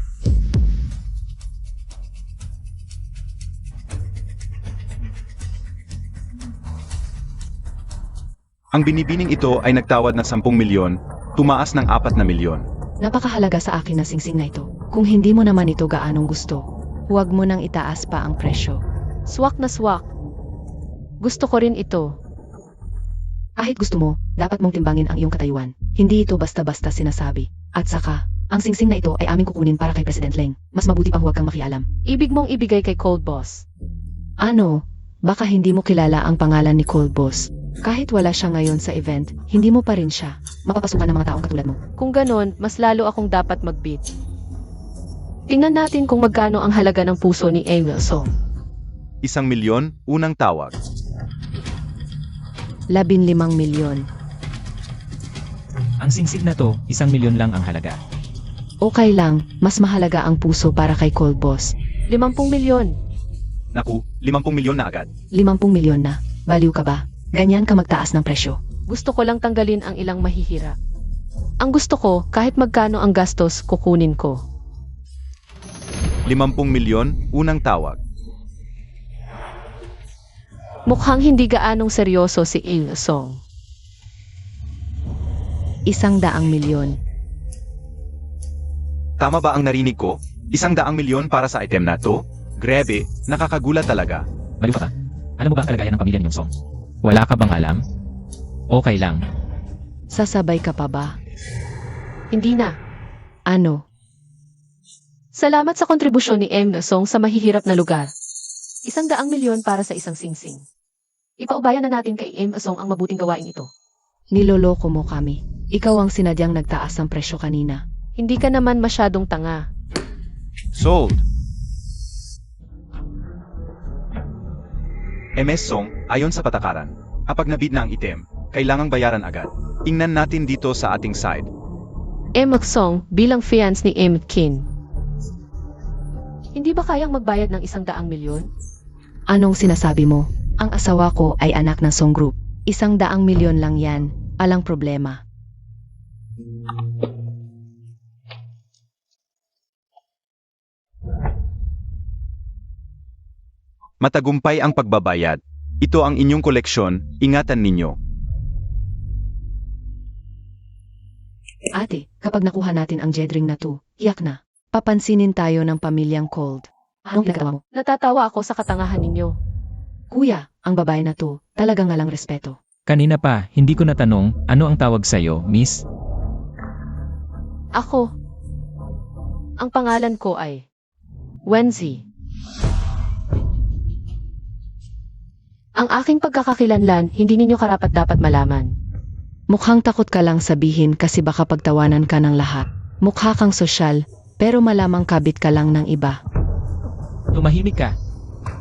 Ang binibining ito ay nagtawad ng 10,000,000, tumaas ng 4,000,000. Napakahalaga sa akin na singsing na ito. Kung hindi mo naman ito gaanong gusto, huwag mo nang itaas pa ang presyo. Swak na swak. Gusto ko rin ito. Kahit gusto mo, dapat mong timbangin ang iyong katayuan. Hindi ito basta-basta sinasabi. At saka, ang singsing na ito ay aming kukunin para kay President Leng. Mas mabuti pang huwag kang makialam. Ibig mong ibigay kay Cold Boss. Ano? Baka hindi mo kilala ang pangalan ni Cold Boss. Kahit wala siya ngayon sa event, hindi mo pa rin siya. Mapapasukan ng mga taong katulad mo. Kung ganon, mas lalo akong dapat mag-bid. Tingnan natin kung magkano ang halaga ng puso ni Emil Song. 1,000,000, unang tawag. 15,000,000. Ang singsing na to, 1,000,000 lang ang halaga. Okay lang, mas mahalaga ang puso para kay Cold Boss. 50,000,000. Naku, 50,000,000 na agad. 50,000,000 na. Baliw ka ba? Ganyan ka magtaas ng presyo. Gusto ko lang tanggalin ang ilang mahihirap. Ang gusto ko, kahit magkano ang gastos, kukunin ko. 50,000,000, unang tawag. Mukhang hindi gaanong seryoso si Il Song. 100,000,000. Tama ba ang narinig ko? 100,000,000 para sa item na to? Grabe, nakakagulat talaga. Baliw ka ba? Alam mo ba ang kalagayan ng pamilya ninyong Song? Wala ka bang alam? Okay lang. Sasabay ka pa ba? Hindi na. Ano? Salamat sa kontribusyon ni Emil Song sa mahihirap na lugar. 100,000,000 para sa isang singsing. Ipaubayan na natin kay Emil Song ang mabuting gawain ito. Niloloko mo kami. Ikaw ang sinadyang nagtaas ng presyo kanina. Hindi ka naman masyadong tanga. Sold. MS Song, ayon sa patakaran, kapag nabid na ang item, kailangang bayaran agad. Tingnan natin dito sa ating side. Emil Song bilang fiance ni Emil Kin. Hindi ba kayang magbayad ng 100,000,000? Anong sinasabi mo? Ang asawa ko ay anak ng Song Group. 100,000,000 lang yan. Alang problema. Matagumpay ang pagbabayad. Ito ang inyong koleksyon, ingatan ninyo. Ate, kapag nakuha natin ang Jedring na to, iyak na. Papansinin tayo ng pamilyang Cold. Anong nagawa mo? Natatawa ako sa katangahan ninyo. Kuya, ang babae na to, talagang ngalang respeto. Kanina pa, hindi ko natanong, ano ang tawag sa'yo, miss? Ako. Ang pangalan ko ay Wenzi. Ang aking pagkakakilanlan, hindi ninyo karapat-dapat malaman. Mukhang takot ka lang sabihin kasi baka pagtawanan ka ng lahat. Mukha kang sosyal, pero malamang kabit ka lang ng iba. Tumahimik ka.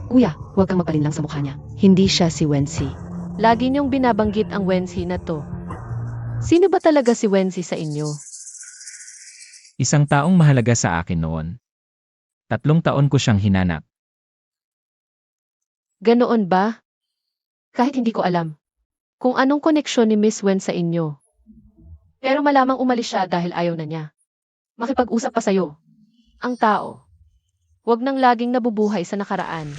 Kuya, huwag kang magpalinlang sa mukha niya. Hindi siya si Wensi. Lagi niyong binabanggit ang Wenzi na to. Sino ba talaga si Wenzi sa inyo? Isang taong mahalaga sa akin noon. 3 taon ko siyang hinanap. Ganoon ba? Kahit hindi ko alam kung anong koneksyon ni Miss Wen sa inyo. Pero malamang umalis siya dahil ayaw na niya makipag-usap pa sa'yo. Ang tao, wag nang laging nabubuhay sa nakaraan.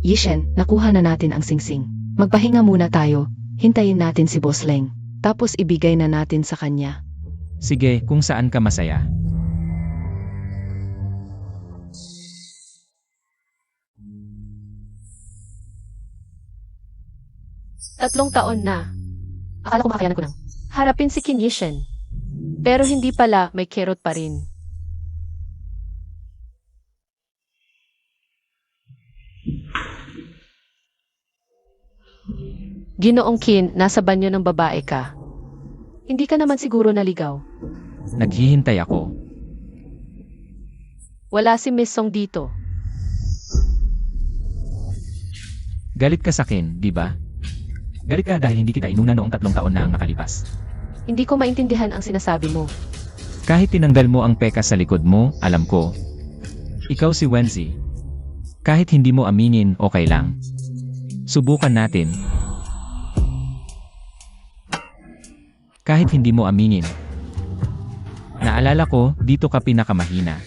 Yishen, nakuha na natin ang singsing. Magpahinga muna tayo, hintayin natin si Boss Leng. Tapos ibigay na natin sa kanya. Sige, kung saan ka masaya. Tatlong taon na. Akala ko makayanan ko nang harapin si Qin Yishen. Pero hindi pala, may kerot pa rin. Ginoong Kin, nasa banyo ng babae ka. Hindi ka naman siguro naligaw. Naghihintay ako. Wala si Miss Song dito. Galit ka sa akin, di ba? Galit ka dahil hindi kita inuna noong 3 taon na ang nakalipas. Hindi ko maintindihan ang sinasabi mo. Kahit tinanggal mo ang peka sa likod mo, alam ko. Ikaw si Wenzi. Kahit hindi mo aminin, okay lang. Subukan natin. Kahit hindi mo aminin. Naalala ko, dito ka pinakamahina.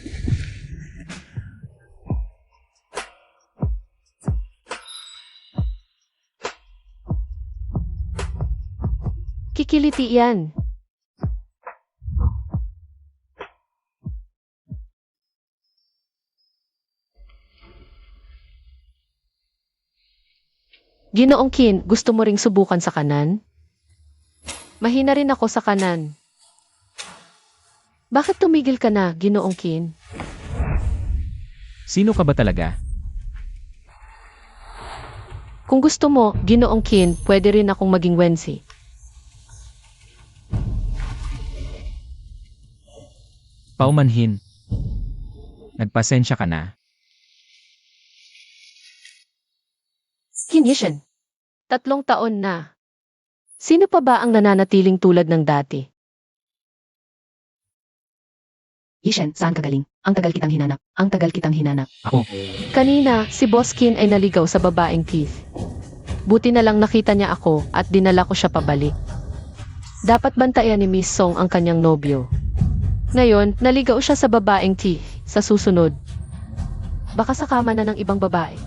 Kikiliti yan. Ginoong Kin, gusto mo ring subukan sa kanan? Mahina rin ako sa kanan. Bakit tumigil ka na, Ginoong Kin? Sino ka ba talaga? Kung gusto mo, Ginoong Kin, pwede rin akong maging Wensi. Paumanhin. Nagpasensya ka na. Kin Yishen. 3 taon na. Sino pa ba ang nananatiling tulad ng dati? Yishen, saan ka galing? Ang tagal kitang hinanap. Ang tagal kitang hinanap. Ako. Kanina, si Boss Kin ay naligaw sa babaeng Teeth. Buti na lang nakita niya ako at dinala ko siya pabalik. Dapat bantayan ni Miss Song ang kanyang nobyo. Ngayon, naligaw siya sa babaeng Teeth. Sa susunod, baka sa kama na ng ibang babae.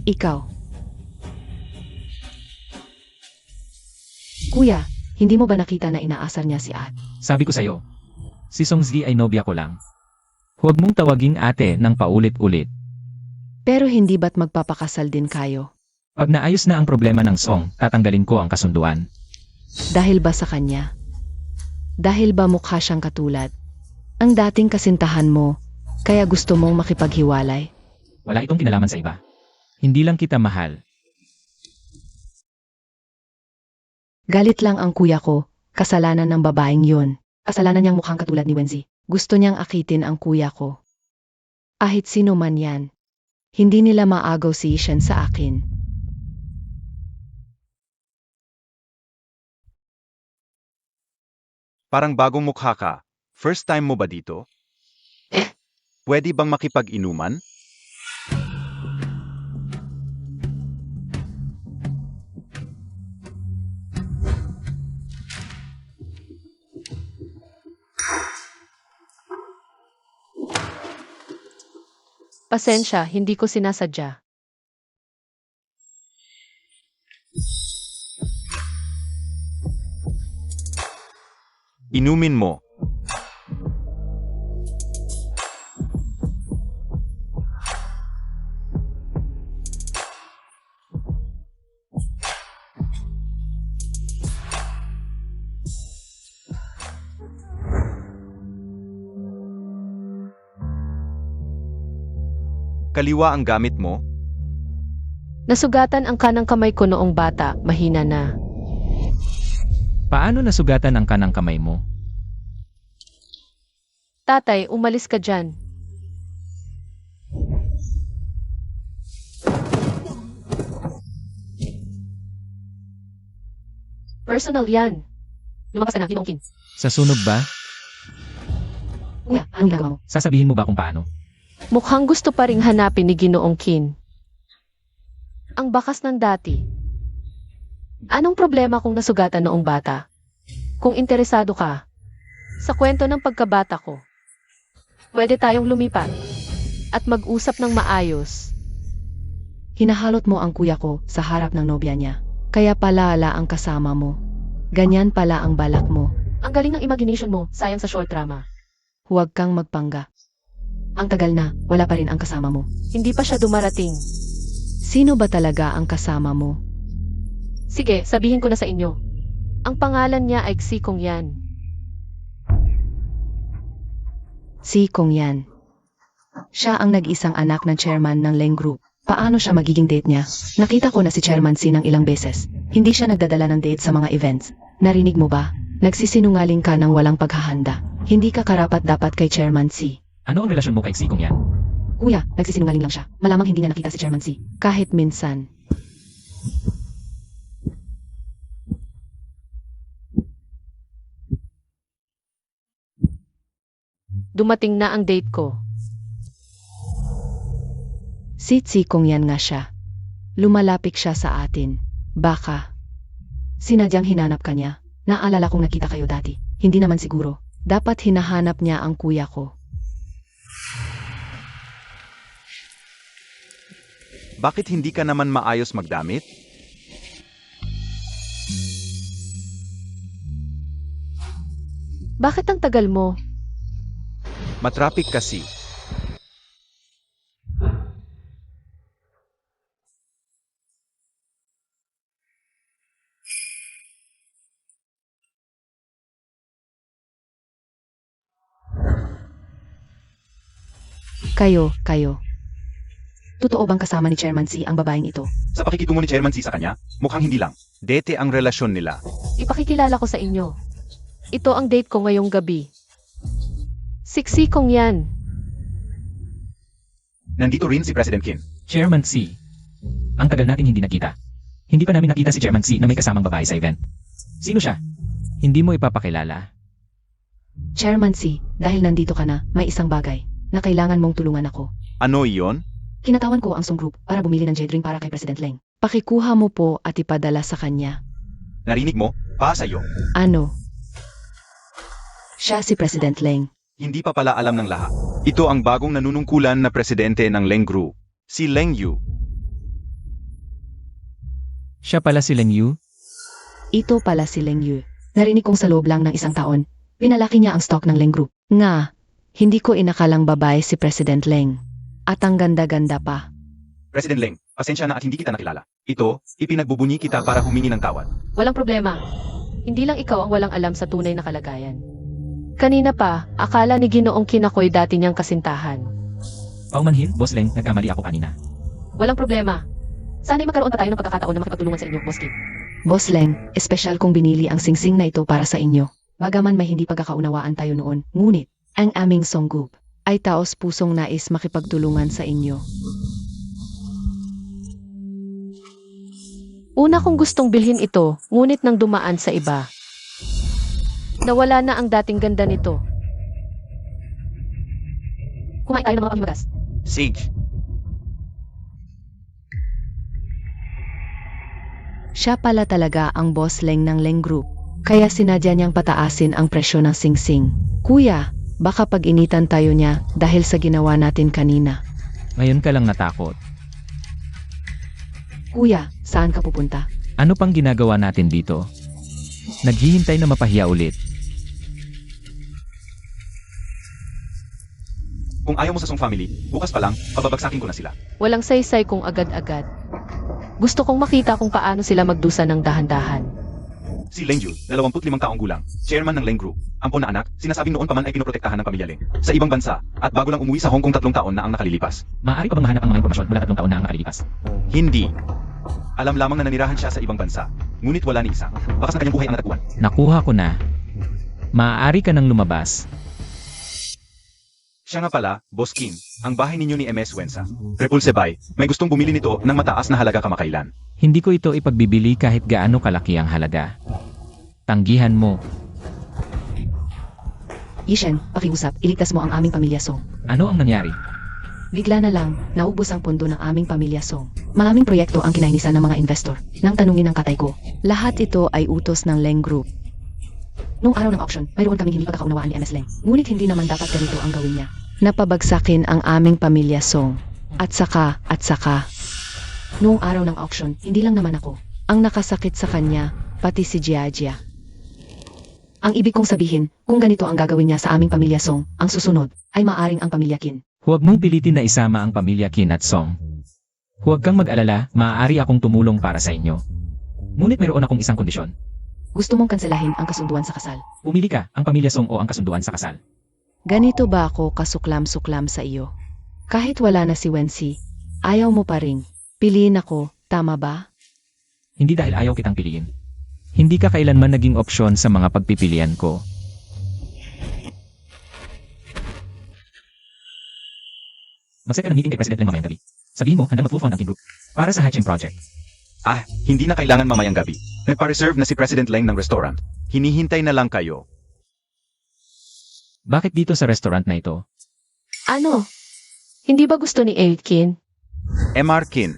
Ikaw. Kuya, hindi mo ba nakita na inaasar niya si At? Sabi ko sa'yo. Si Songzi ay nobya ko lang. Huwag mong tawaging ate ng paulit-ulit. Pero hindi ba't magpapakasal din kayo? Pag naayos na ang problema ng Song, tatanggalin ko ang kasunduan. Dahil ba sa kanya? Dahil ba mukha siyang katulad? Ang dating kasintahan mo, kaya gusto mong makipaghiwalay? Wala itong kinalaman sa iba. Hindi lang kita mahal. Galit lang ang kuya ko, kasalanan ng babaeng yun. Kasalanan niyang mukhang katulad ni Wenzi. Gusto niyang akitin ang kuya ko. Kahit sino man yan. Hindi nila maagaw si Ishan sa akin. Parang bagong mukha ka. First time mo ba dito? Pwede bang makipag-inuman? Pasensya, hindi ko sinasadya. Inumin mo. Kaliwa ang gamit mo? Nasugatan ang kanang kamay ko noong bata, mahina na. Paano nasugatan ang kanang kamay mo? Tatay, umalis ka dyan. Personal yan. Lumakas ka na, Ginoong Kin. Sa sunog ba? Kuya, anong ginagawa mo? Sasabihin mo ba kung paano? Mukhang gusto pa ring hanapin ni Ginoong Kin. Ang bakas ng dati. Anong problema kung nasugatan noong bata? Kung interesado ka sa kwento ng pagkabata ko, pwede tayong lumipat at mag-usap ng maayos. Hinahalot mo ang kuya ko sa harap ng nobya niya. Kaya pala ala ang kasama mo. Ganyan pala ang balak mo. Ang galing ng imagination mo, sayang sa short drama. Huwag kang magpangga. Ang tagal na, wala pa rin ang kasama mo. Hindi pa siya dumarating. Sino ba talaga ang kasama mo? Sige, sabihin ko na sa inyo. Ang pangalan niya ay Xikong Yan. Si Kong Yan. Siya ang nag-isang anak ng chairman ng Leng Group. Paano siya magiging date niya? Nakita ko na si Chairman Si ng ilang beses. Hindi siya nagdadala ng date sa mga events. Narinig mo ba? Nagsisinungaling ka ng walang paghahanda. Hindi ka karapat dapat kay Chairman Si. Ano ang relasyon mo kay Si Kong Yan? Kuya, nagsisinungaling lang siya. Malamang hindi niya nakita si Chairman Si. Kahit minsan. Dumating na ang date ko. Si Kong Yan nga siya. Lumalapik siya sa atin. Baka. Sinadyang hinanap ka niya. Naalala kong nakita kayo dati. Hindi naman siguro. Dapat hinahanap niya ang kuya ko. Bakit hindi ka naman maayos magdamit? Bakit ang tagal mo? Matrapik kasi. Kayo. Totoo bang kasama ni Chairman Si ang babaeng ito? Sa pakikitungo ni Chairman Si sa kanya, mukhang hindi lang. Dete ang relasyon nila. Ipakikilala ko sa inyo. Ito ang date ko ngayong gabi. Siksi Kong Yan. Nandito rin si President Kim. Chairman Si. Ang tagal natin hindi nakita. Hindi pa namin nakita si Chairman Si na may kasamang babae sa event. Sino siya? Hindi mo ipapakilala. Chairman Si, dahil nandito ka na, may isang bagay na kailangan mong tulungan ako. Ano iyon? Kinatawan ko ang Song Group para bumili ng J-Drink para kay President Leng. Pakikuha mo po at ipadala sa kanya. Narinig mo? Pa sa'yo. Ano? Siya si President Leng. Hindi pa pala alam ng lahat. Ito ang bagong nanunungkulan na presidente ng Leng Group. Si Leng Yu. Siya pala si Leng Yu? Ito pala si Leng Yu. Narinig kong sa loob lang ng isang taon, pinalaki niya ang stock ng Leng Group. Nga, hindi ko inakalang babae si President Leng. At ang ganda-ganda pa. President Leng, pasensya na at hindi kita nakilala. Ito, ipinagbubunyi kita para humingi ng tawad. Walang problema. Hindi lang ikaw ang walang alam sa tunay na kalagayan. Kanina pa, akala ni Ginoong Kinakoy dati niyang kasintahan. Paumanhin, Boss Leng, nagkamali ako kanina. Walang problema. Sana'y magkaroon pa tayo ng pagkakataon na makipagtulungan sa inyo, Boss Kim. Boss Leng, espesyal kong binili ang singsing na ito para sa inyo. Bagaman may hindi pagkakaunawaan tayo noon, ngunit, ang aming Song Group ay taos pusong nais makipagtulungan sa inyo. Una kong gustong bilhin ito, ngunit nang dumaan sa iba. Nawala na ang dating ganda nito. Kumain tayo ng mga panghimagas. Sage. Siya pala talaga ang Boss Leng ng Leng Group. Kaya sinadya niyang pataasin ang presyo ng singsing. Kuya, baka pag-initan tayo niya dahil sa ginawa natin kanina. Ngayon ka lang natakot. Kuya, saan ka pupunta? Ano pang ginagawa natin dito? Naghihintay na mapahiya ulit. Kung ayaw mo sa Song family, bukas pa lang, pababagsakin ko na sila. Walang saysay kung agad-agad. Gusto kong makita kung paano sila magdusa ng dahan-dahan. Si Leng Yu, 25 taong gulang, chairman ng Leng Group. Ampon na anak, sinasabing noon pa man ay pinoprotektahan ng pamilya Leng. Sa ibang bansa, at bago lang umuwi sa Hong Kong 3 taon na ang nakalilipas. Maaari pa bang mahanap ang mga impormasyon mula 3 taon na ang nakalilipas? Hindi. Alam lamang na nanirahan siya sa ibang bansa. Ngunit wala ni isa. Bakas na kanyang buhay ang natagpuan. Nakuha ko na. Maaari ka nang lumabas. Siya nga pala, Boss Kim, ang bahay ninyo ni MS Wensa. Repulse Bay, may gustong bumili nito ng mataas na halaga kamakailan. Hindi ko ito ipagbibili kahit gaano kalaki ang halaga. Tanggihan mo. Yishen, pakiusap, iligtas mo ang aming pamilya Song. Ano ang nangyari? Bigla na lang, naubos ang pondo ng aming pamilya Song. Maraming proyekto ang kinainisan ng mga investor. Nang tanungin ng katay ko, lahat ito ay utos ng Leng Group. Noong araw ng auction, mayroon kaming hindi pagkakaunawaan ni MS Leng. Ngunit hindi naman dapat ganito ang gawin niya. Napabagsakin ang aming pamilya Song. At saka, noong araw ng auction, hindi lang naman ako ang nakasakit sa kanya, pati si Jiajia. Ang ibig kong sabihin, kung ganito ang gagawin niya sa aming pamilya Song, ang susunod ay maaring ang pamilya Kin. Huwag mong pilitin na isama ang pamilya Kin at Song. Huwag kang mag-alala, maaari akong tumulong para sa inyo. Ngunit mayroon akong isang kondisyon. Gusto mong kanselahin ang kasunduan sa kasal. Pumili ka, ang pamilya Song o ang kasunduan sa kasal. Ganito ba ako kasuklam-suklam sa iyo? Kahit wala na si Wency, ayaw mo pa rin. Piliin ako, tama ba? Hindi dahil ayaw kitang piliin. Hindi ka kailanman naging opsyon sa mga pagpipilian ko. Mag-set ka ng meeting kay President Leng mamayang gabi. Sabihin mo, handa mag-full fund ang Kin Group para sa hatching project. Hindi na kailangan mamayang gabi. Nagpa-reserve na si President Leng ng restaurant. Hinihintay na lang kayo. Bakit dito sa restaurant na ito? Ano? Hindi ba gusto ni Aitken? MR Kin.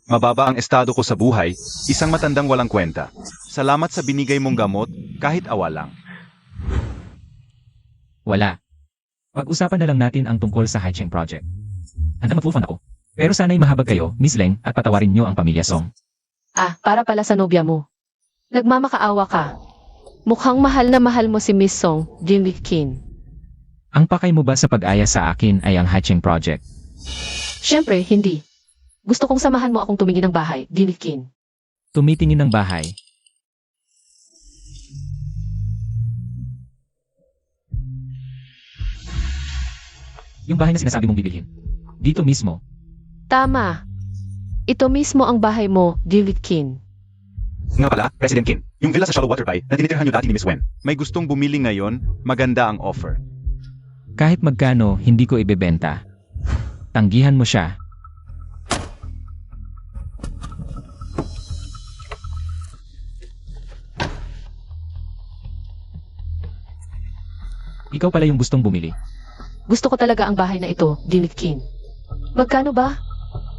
Mababa ang estado ko sa buhay, isang matandang walang kwenta. Salamat sa binigay mong gamot, kahit awa lang. Wala. Pag-usapan na lang natin ang tungkol sa hatching project. Handa mag-full fund ako. Pero sana'y mahabag kayo, Miss Leng, at patawarin niyo ang pamilya Song. Para pala sa nobya mo. Nagmamakaawa ka. Mukhang mahal na mahal mo si Miss Song, Jimmy Kin. Ang pakay mo ba sa pag-aya sa akin ay ang hatching project? Siyempre, hindi. Gusto kong samahan mo akong tumingin ng bahay, Jimmy Kin. Tumitingin ng bahay. Yung bahay na sinasabi mong bibilhin. Dito mismo. Tama. Ito mismo ang bahay mo, Jimmy Kin. Nga pala, President Kin, yung villa sa Shallow Water Bay na tinitirhan niyo dati ni Miss Wen. May gustong bumili ngayon, maganda ang offer. Kahit magkano, hindi ko ibebenta. Tanggihan mo siya. Ikaw pala yung gustong bumili. Gusto ko talaga ang bahay na ito, Jimmy Kin. Magkano ba?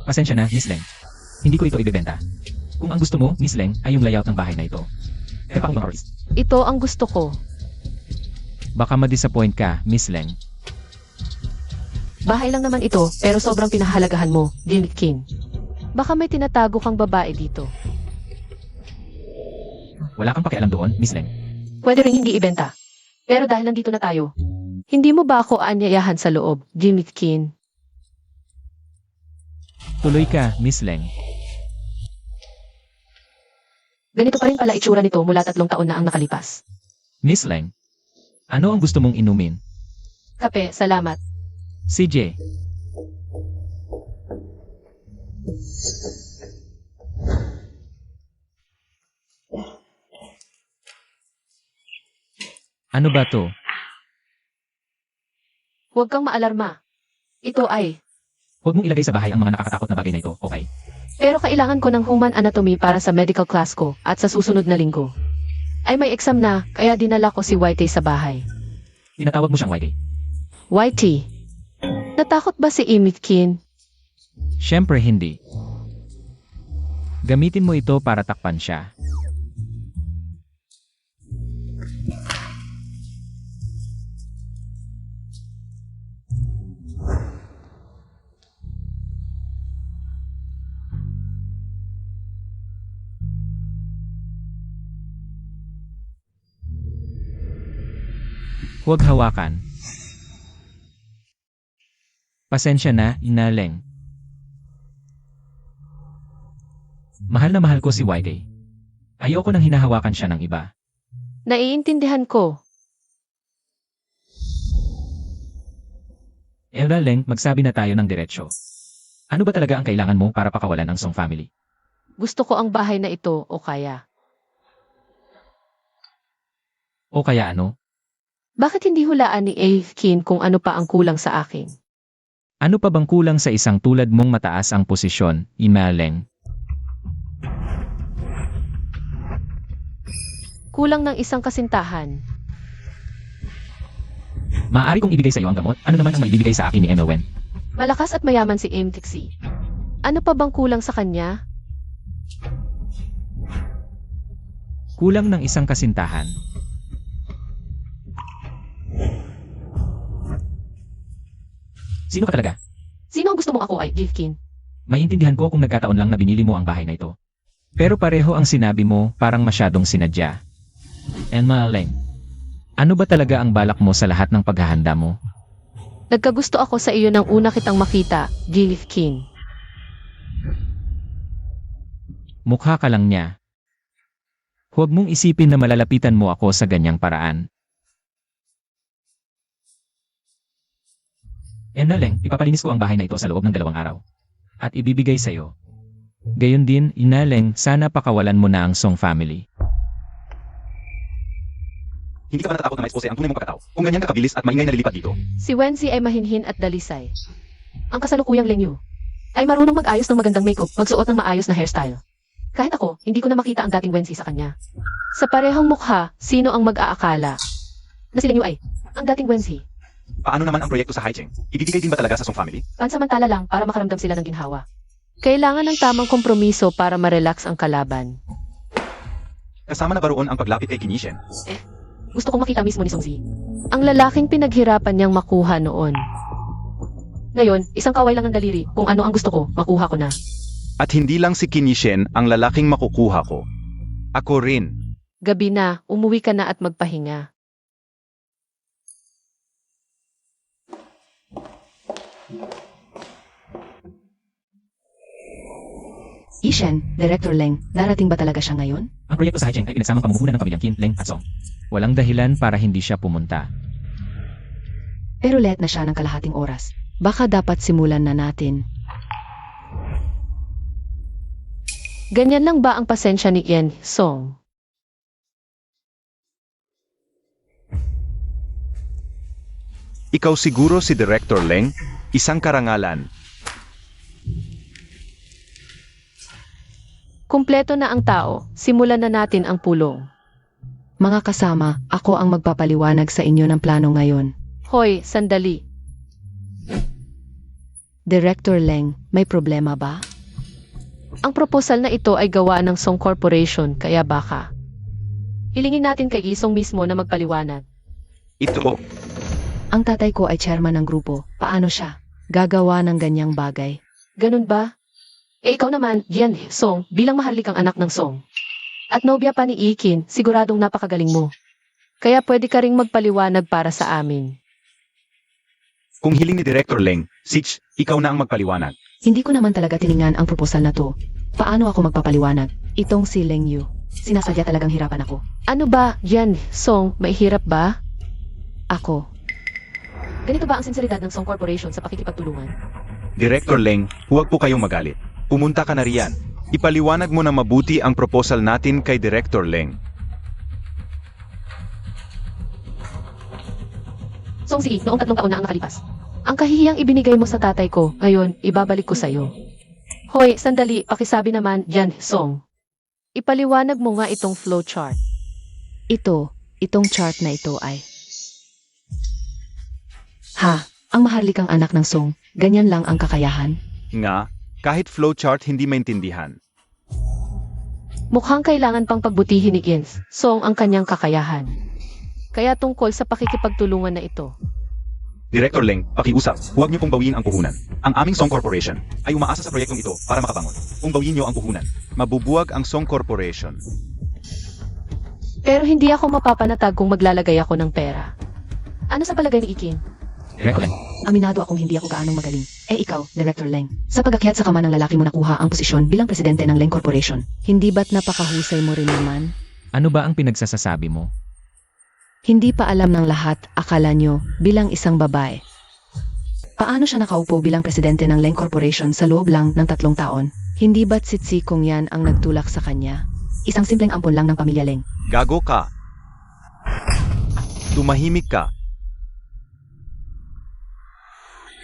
Pasensya na, Miss Leng. Hindi ko ito ibebenta. Kung ang gusto mo, Miss Leng, ay yung layout ng bahay na ito. Kaya pa akong Morris. Ito ang gusto ko. Baka ma-disappoint ka, Miss Leng. Bahay lang naman ito, pero sobrang pinahalagahan mo, Jimmy Kin. Baka may tinatago kang babae dito. Wala kang pakialam doon, Miss Leng. Pwede rin hindi ibenta. Pero dahil nandito na tayo, hindi mo ba ako aanyayahan sa loob, Jimmy Kin? Tuloy ka, Miss Leng. Ganito pa rin pala itsura nito mula 3 taon na ang nakalipas. Miss Leng, ano ang gusto mong inumin? Kape, salamat. CJ. Ano ba to? Huwag kang maalarma. Ito ay, Huwag mong ilagay sa bahay ang mga nakakatakot na bagay na ito, okay? pero kailangan ko ng human anatomy para sa medical class ko at sa susunod na linggo. Ay may exam na, kaya dinala ko si Whitey sa bahay. Tinatawag mo siyang YK. Whitey, natakot ba si Kin? Siyempre hindi. Gamitin mo ito para takpan siya. Huwag hawakan. Pasensya na, Inaleng. Mahal na mahal ko si YK. Ayoko nang hinahawakan siya ng iba. Naiintindihan ko. Leng, magsabi na tayo ng diretsyo. Ano ba talaga ang kailangan mo para pakawalan ang Song family? Gusto ko ang bahay na ito o kaya. O kaya ano? Bakit hindi hulaan ni Kin kung ano pa ang kulang sa akin? Ano pa bang kulang sa isang tulad mong mataas ang posisyon, Imaleng? Kulang ng isang kasintahan. Maaari kong ibigay sa iyo ang gamot. Ano naman ang maibibigay sa akin ni Wen? Malakas at mayaman si Tixi. Ano pa bang kulang sa kanya? Kulang ng isang kasintahan. Sino ka talaga? Sino ang gusto mong ako ay, Kin? Maintindihan ko kung nagkataon lang na binili mo ang bahay na ito. Pero pareho ang sinabi mo, parang masyadong sinadya. Leng, ano ba talaga ang balak mo sa lahat ng paghahanda mo? Nagkagusto ako sa iyo nang una kitang makita, Kin. Mukha ka lang niya. Huwag mong isipin na malalapitan mo ako sa ganyang paraan. Leng, ipapalinis ko ang bahay na ito sa loob ng 2 araw. At ibibigay sa'yo. Gayon din, Leng, sana pakawalan mo na ang Song family. Hindi ka ba natatakot na ma-expose ang tunay mong pagkatao? Kung ganyan ka kabilis at maingay na lilipad dito. Si Wensi ay mahinhin at dalisay. Ang kasalukuyang Lengyu ay marunong mag-ayos ng magandang makeup, magsuot ng maayos na hairstyle. Kahit ako, hindi ko na makita ang dating Wensi sa kanya. Sa parehong mukha, sino ang mag-aakala na si Lengyu ay ang dating Wensi? Paano naman ang proyekto sa Haicheng? Ibibigay din ba talaga sa Song family? Pansamantala lang para makaramdam sila ng ginhawa. Kailangan ng tamang kompromiso para ma-relax ang kalaban. Kasama na ba roon ang paglapit kay Kinishen? Gusto kong makita mismo ni Songzi. Ang lalaking pinaghirapan niyang makuha noon. Ngayon, isang kaway lang ng daliri. Kung ano ang gusto ko, makuha ko na. At hindi lang si Kinishen ang lalaking makukuha ko. Ako rin. Gabi na, umuwi ka na at magpahinga. Yishen, Director Leng, darating ba talaga siya ngayon? Ang proyekto sa Haicheng ay pinagsamang pamumuhunan ng pamilyang Qin, Leng at Song. Walang dahilan para hindi siya pumunta. Pero late na siya ng kalahating oras. Baka dapat simulan na natin. Ganyan lang ba ang pasensya ni Yen Song? Ikaw siguro si Director Leng, isang karangalan. Kumpleto na ang tao, simulan na natin ang pulong. Mga kasama, ako ang magpapaliwanag sa inyo ng plano ngayon. Hoy, sandali. Director Leng, may problema ba? Ang proposal na ito ay gawa ng Song Corporation, kaya baka hilingin natin kay Isong mismo na magpaliwanag. Ito, Ang tatay ko ay chairman ng grupo. Paano siya gagawa ng ganyang bagay? Ganun ba? Ikaw naman, Yen Song, bilang maharlikang anak ng Song. At nobya pa ni Ikin, siguradong napakagaling mo. Kaya pwede ka ring magpaliwanag para sa amin. kung hiling ni Director Leng, Sich, ikaw na ang magpaliwanag. Hindi ko naman talaga tiningnan ang proposal na to. Paano ako magpapaliwanag? Itong si Leng Yu. Sinasadya talagang hirapan ako. Ano ba, Yen Song, may hirap ba? Ako. Ganito ba ang sinseridad ng Song Corporation sa pakikipagtulungan? Director Leng, huwag po kayong magalit. Pumunta ka na riyan. Ipaliwanag mo na mabuti ang proposal natin kay Director Leng. Song Si, noong 3 taon na ang nakalipas. Ang kahihiyang ibinigay mo sa tatay ko, ngayon, ibabalik ko sa'yo. Hoy, sandali, pakisabi naman, Yen Song. Ipaliwanag mo nga itong flowchart. Itong chart na ito ay... Ha, ang maharlikang anak ng Song, ganyan lang ang kakayahan. Nga, kahit flowchart hindi maintindihan. Mukhang kailangan pang pagbutihin ni Yen Song ang kanyang kakayahan. Kaya tungkol sa pakikipagtulungan na ito. Director Leng, pakiusap, huwag niyo pong bawiin ang puhunan. Ang aming Song Corporation ay umaasa sa proyektong ito para makabangon. Kung bawiin niyo ang puhunan, mabubuwag ang Song Corporation. Pero hindi ako mapapanatag kung maglalagay ako ng pera. Ano sa palagay ni Ikin? Director Leng, Aminado akong hindi ako gaanong magaling. Ikaw, Director Leng, sa pag-akyat sa kama ng lalaki mo nakuha ang posisyon bilang presidente ng Leng Corporation. Hindi ba't napakahusay mo rin naman? ano ba ang pinagsasasabi mo? Hindi pa alam ng lahat, akala nyo, bilang isang babae. Paano siya nakaupo bilang presidente ng Leng Corporation sa loob lang ng 3 taon? Hindi ba't sitsikong yan ang nagtulak sa kanya? Isang simpleng ampon lang ng pamilya Leng. Gago ka. Tumahimik ka.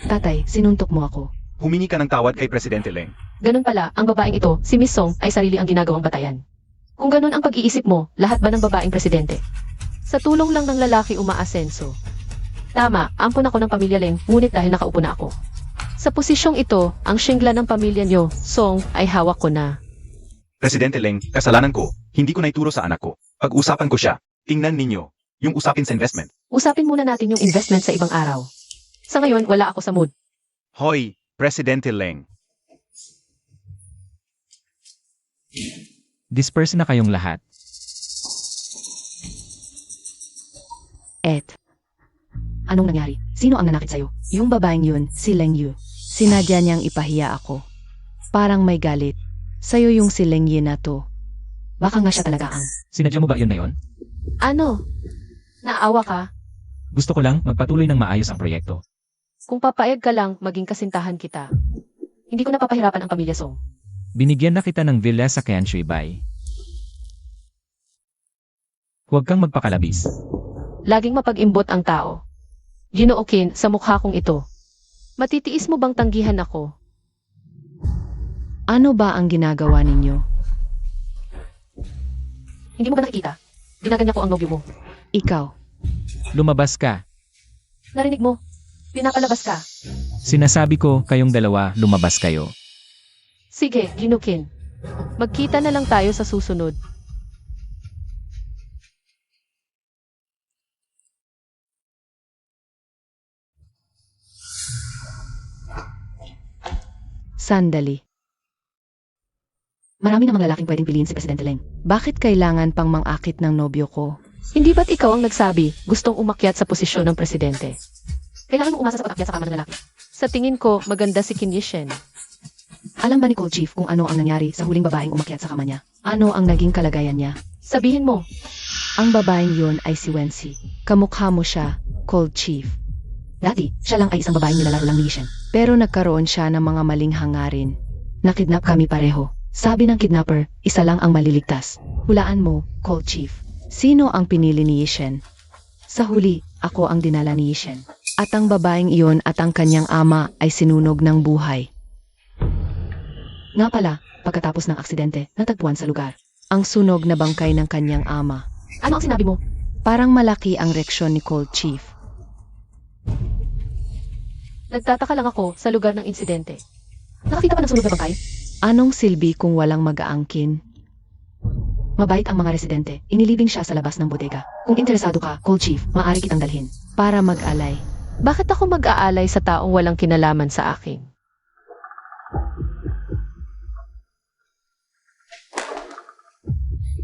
Tatay, sinuntok mo ako. Humingi ka ng tawad kay Presidente Leng. Ganun pala, ang babaeng ito, si Miss Song, ay sarili ang ginagawang batayan. Kung ganun ang pag-iisip mo, lahat ba ng babaeng presidente? Sa tulong lang ng lalaki umaasenso. Tama, ampon ako ng pamilya Leng, ngunit dahil nakaupo na ako. Sa posisyong ito, ang siyengla ng pamilya nyo, Song, ay hawak ko na. Presidente Leng, kasalanan ko. Hindi ko naituro sa anak ko. Pag-usapan ko siya. Tingnan ninyo. Yung usapin sa investment. Usapin muna natin yung investment sa ibang araw. Sa ngayon, wala ako sa mood. Hoy, Presidente Leng. Disperse na kayong lahat. Anong nangyari? Sino ang nanakit sa'yo? Yung babaeng yun, si Leng Yu. Sinadya niyang ipahiya ako. Parang may galit. Sa'yo yung si Leng Yu na to. Baka nga siya talaga ang... Sinadya mo ba yun na yun? Ano? Naawa ka? Gusto ko lang magpatuloy ng maayos ang proyekto. Kung papayag ka lang, maging kasintahan kita. Hindi ko napapahirapan ang pamilya Song. Binigyan na kita ng villa sa Canshui Bay. Huwag kang magpakalabis. Laging mapag-imbot ang tao. Ginoo Kin, sa mukha kong ito. Matitiis mo bang tanggihan ako? Ano ba ang ginagawa ninyo? Hindi mo ba nakikita? Ginaganya ko ang nobyo mo. Ikaw, Lumabas ka. Narinig mo? Pinapalabas ka. Sinasabi ko, kayong dalawa, lumabas kayo. Sige, Ginoo Kin. Magkita na lang tayo sa susunod. sandali. Marami namang lalaking pwedeng piliin si Presidente Leng. Bakit kailangan pang mang-akit ng nobyo ko? Hindi ba't ikaw ang nagsabi, gustong umakyat sa posisyon ng presidente? Kailangan mo umasa sa pag-akyat sa kamar ng lalaki. Sa tingin ko, maganda si Kim Yishen. Alam ba ni Cold Chief kung ano ang nangyari sa huling babaeng umakyat sa kama niya? Ano ang naging kalagayan niya? Sabihin mo, Ang babaeng yun ay si Wency. Kamukha mo siya, Cold Chief. Dati, siya lang ay isang babaeng nilalaro lang ni Yishen. Pero nagkaroon siya ng mga maling hangarin. Nakidnap kami pareho. Sabi ng kidnapper, isa lang ang maliligtas. Hulaan mo, Cold Chief. Sino ang pinili ni Yishen? Sa huli, ako ang dinala ni Yishen. At ang babaeng iyon at ang kanyang ama ay sinunog ng buhay. Nga pala, pagkatapos ng aksidente, natagpuan sa lugar. Ang sunog na bangkay ng kanyang ama. ano ang sinabi mo? Parang malaki ang reaksyon ni Cold Chief. Nagtataka lang ako sa lugar ng insidente. Nakakita pa ng sunog na bangkay? Anong silbi kung walang mag-aangkin? Mabait ang mga residente. Inilibing siya sa labas ng bodega. Kung interesado ka, Cold Chief, maaari kitang dalhin. Para mag-alay. Bakit ako mag-aalay sa taong walang kinalaman sa akin?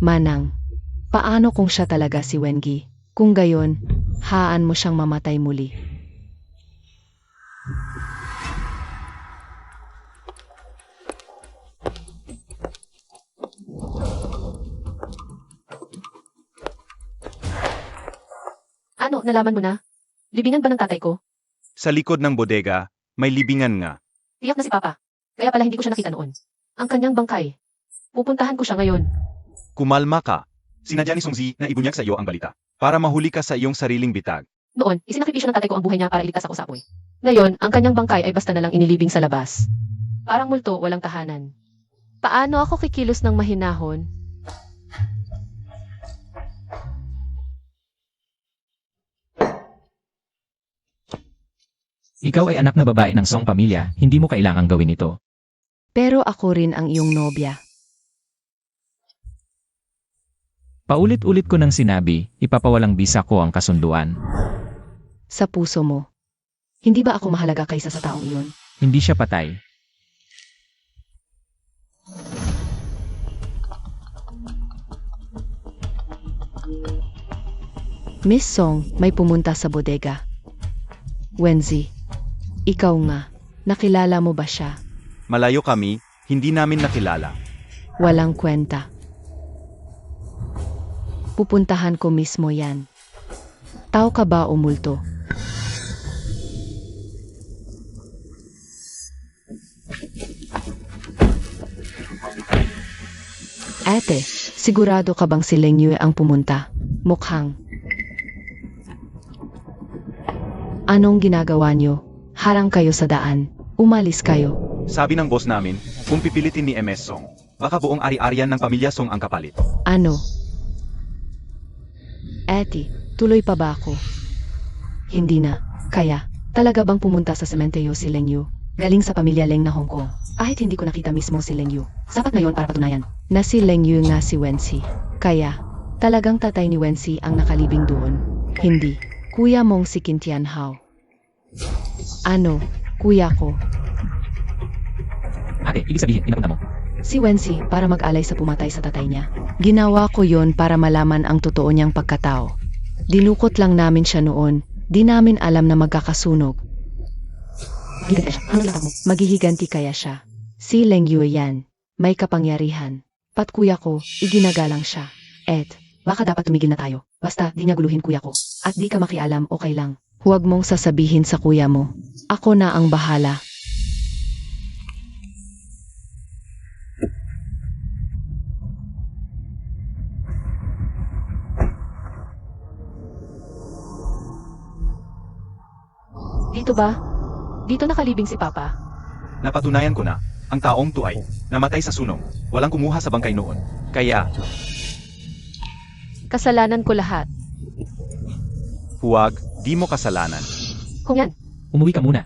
Manang, paano kung siya talaga si Wengi? Kung gayon, haan mo siyang mamatay muli. Ano, nalaman mo na? Libingan ba ng tatay ko? Sa likod ng bodega, may libingan nga. Tiyak na si Papa. Kaya pala hindi ko siya nakita noon. Ang kanyang bangkay. Pupuntahan ko siya ngayon. Kumalma ka. Sinadya ni Sungzi na ibunyag sa iyo ang balita. Para mahuli ka sa iyong sariling bitag. Noon, isinakripisyo ng tatay ko ang buhay niya para iligtas ako sa apoy. Ngayon, ang kanyang bangkay ay basta na lang inilibing sa labas. Parang multo, walang tahanan. Paano ako kikilos ng mahinahon? Ikaw ay anak na babae ng Song pamilya, hindi mo kailangang gawin ito. Pero ako rin ang iyong nobya. Paulit-ulit ko nang sinabi, ipapawalang bisa ko ang kasunduan. Sa puso mo. Hindi ba ako mahalaga kaysa sa taong iyon? Hindi siya patay. Miss Song, may pumunta sa bodega. Wenzi, ikaw nga, nakilala mo ba siya? Malayo kami, hindi namin nakilala. Walang kwenta. Pupuntahan ko mismo yan. Tao ka ba o multo? Ate, sigurado ka bang si Leng Yue ang pumunta? Mukhang. Anong ginagawa niyo? Harang kayo sa daan. Umalis kayo. Sabi ng boss namin, kung pipilitin ni MS Song, baka buong ari-arian ng pamilya Song ang kapalit. Ano? Eti, tuloy pa ba ako? Hindi na. Kaya, talaga bang pumunta sa sementeryo si Leng Yu? Galing sa pamilya Leng na Hong Kong. Kahit hindi ko nakita mismo si Leng Yu. Sapat ngayon para patunayan na si Leng Yu nga si Wency. Kaya, talagang tatay ni Wency ang nakalibing doon. Hindi. Kuya mong si Kim Tian Hao. Ano? Kuya ko. Ate, ibig sabihin, pinapunta mo. Si Wency para mag-alay sa pumatay sa tatay niya. Ginawa ko yon para malaman ang totoo niyang pagkatao. Dinukot lang namin siya noon. Di namin alam na magkakasunog. Maghihiganti kaya siya. Si Leng Yue yan. May kapangyarihan. Pat kuya ko, iginagalang siya. Baka dapat tumigil na tayo. Basta di niya guluhin kuya ko. At di ka makialam, okay lang. Huwag mong sasabihin sa kuya mo. Ako na ang bahala. Dito ba? Dito nakalibing si Papa. Napatunayan ko na, ang taong to ay namatay sa sunog. Walang kumuha sa bangkay noon. Kaya, Kasalanan ko lahat. huwag, di mo kasalanan. Kung yan, Umuwi ka muna.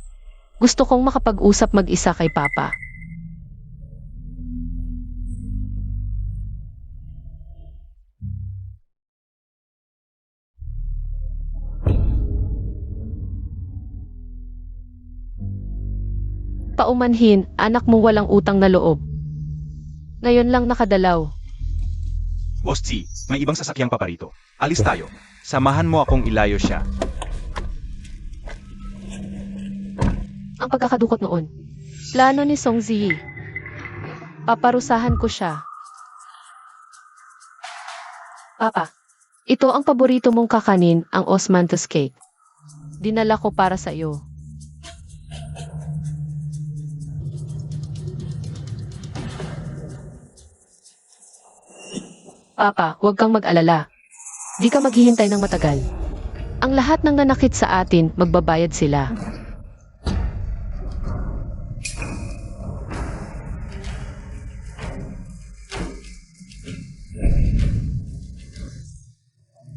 gusto kong makapag-usap mag-isa kay Papa. Paumanhin, anak mo walang utang na loob. Ngayon lang nakadalaw. Boss G, may ibang sasakyang paparito. Alis tayo. Samahan mo akong ilayo siya. Ang pagkakadukot noon. Plano ni Song Ziyi. Paparusahan ko siya. Papa, ito ang paborito mong kakanin, ang osmanthus cake. Dinala ko para sa iyo. Papa, huwag kang mag-alala. Di ka maghihintay ng matagal. Ang lahat ng nanakit sa atin, magbabayad sila.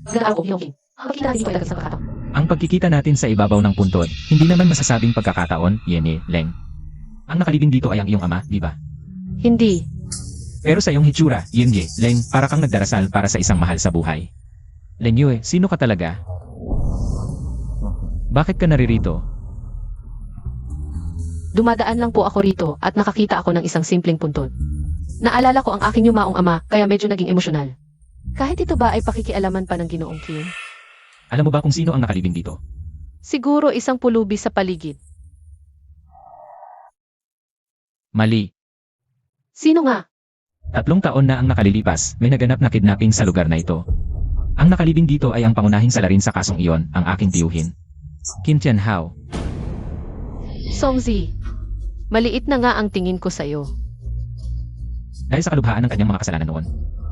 Ganaw, Hyungkin. Pagkita natin dito ay dagat sa pagkataon. Ang pagkikita natin sa ibabaw ng puntod, hindi naman masasabing pagkakataon, Yene, Leng. Ang nakalibing dito ay ang iyong ama, di ba? Hindi. Pero sa iyong hitsura, Yene, Leng, para kang nagdarasal para sa isang mahal sa buhay. Leng Yue, sino ka talaga? Bakit ka naririto? Dumadaan lang po ako rito at nakakita ako ng isang simpleng puntod. Naalala ko ang aking yumaong ama kaya medyo naging emosyonal. Kahit ito ba ay pakikialaman pa ng Ginoong Qin? Alam mo ba kung sino ang nakalibing dito? Siguro isang pulubi sa paligid. Mali. Sino nga? 3 taon na ang nakalilipas, may naganap na kidnapping sa lugar na ito. Ang nakalibing dito ay ang pangunahing salarin sa kasong iyon, ang aking tiyuhin. Qin Tianhao. Songzi. Maliit na nga ang tingin ko sa'yo. Dahil sa kalubhaan ng kanyang mga kasalanan noon,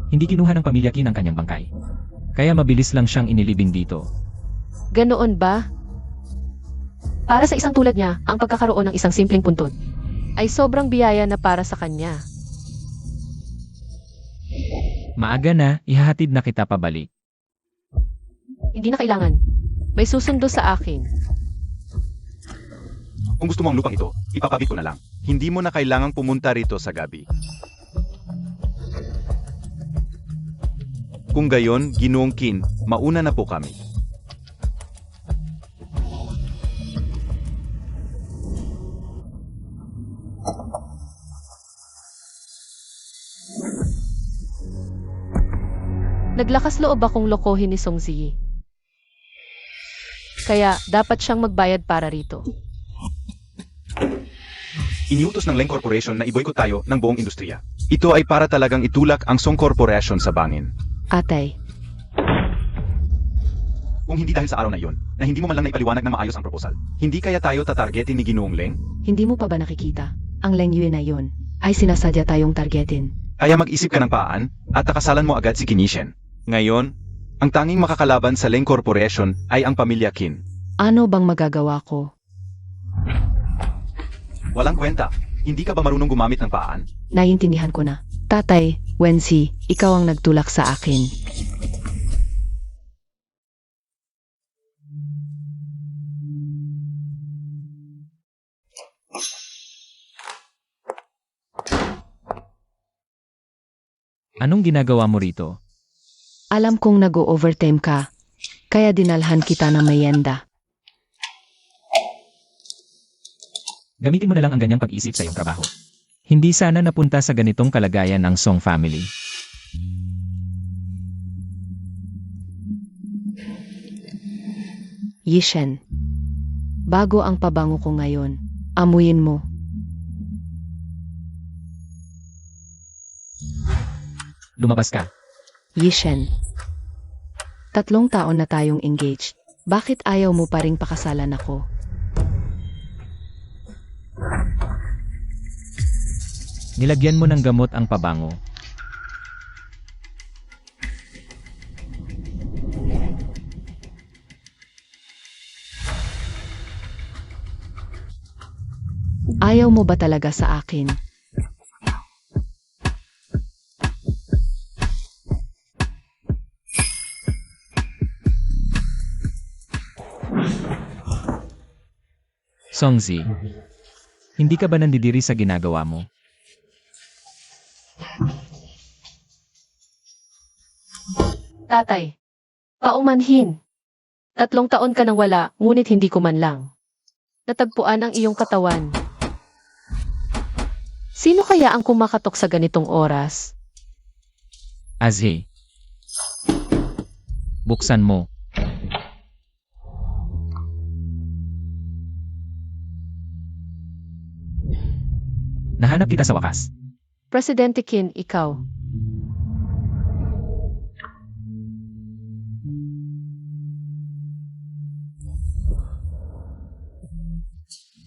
hindi kinuha ng pamilya Qin ang kanyang bangkay. Kaya mabilis lang siyang inilibing dito. Ganoon ba? Para sa isang tulad niya, ang pagkakaroon ng isang simpleng puntod ay sobrang biyaya na para sa kanya. Maaga na, ihahatid na kita pabalik. Hindi na kailangan. May susundo sa akin. Kung gusto mo ang lupang ito, ipapabit ko na lang. Hindi mo na kailangang pumunta rito sa gabi. Kung gayon, Ginoong Qin, mauna na po kami. Naglakas loob akong lokohin ni Song Ziyi. Kaya dapat siyang magbayad para rito. Iniutos ng Leng Corporation na i-boycott tayo ng buong industriya. Ito ay para talagang itulak ang Song Corporation sa bangin. Atay, Kung hindi dahil sa araw na iyon, na hindi mo man lang naipaliwanag na maayos ang proposal, hindi kaya tayo tatargetin ni Ginoong Leng? hindi mo pa ba nakikita? Ang Leng Yue na yon ay sinasadya tayong targetin. Kaya mag-isip ka ng paan, at takasalan mo agad si Kinishen. Ngayon, ang tanging makakalaban sa Leng Corporation ay ang pamilya Qin. Ano bang magagawa ko? Walang kwenta. Hindi ka ba marunong gumamit ng paan? Naiintindihan ko na. Tatay, Wensi, ikaw ang nagtulak sa akin. Anong ginagawa mo rito? Alam kong nag-o-overtime ka, kaya dinalhan kita ng merienda. Gamitin mo na lang ang ganyang pag-isip sa iyong trabaho. Hindi sana napunta sa ganitong kalagayan ng Song family. Yishen, bago ang pabango ko ngayon, amuyin mo. Lumabas ka. Yishen, 3 taon na tayong engaged. Bakit ayaw mo pa ring pakasalan ako? Nilagyan mo ng gamot ang pabango. Ayaw mo ba talaga sa akin? Songzi, hindi ka ba nandidiri sa ginagawa mo? Tatay, paumanhin. 3 taon ka nang wala, ngunit hindi ko man lang natagpuan ang iyong katawan. Sino kaya ang kumakatok sa ganitong oras? Azhi, buksan mo. Nahanap kita sa wakas. Presidente Qin, ikaw.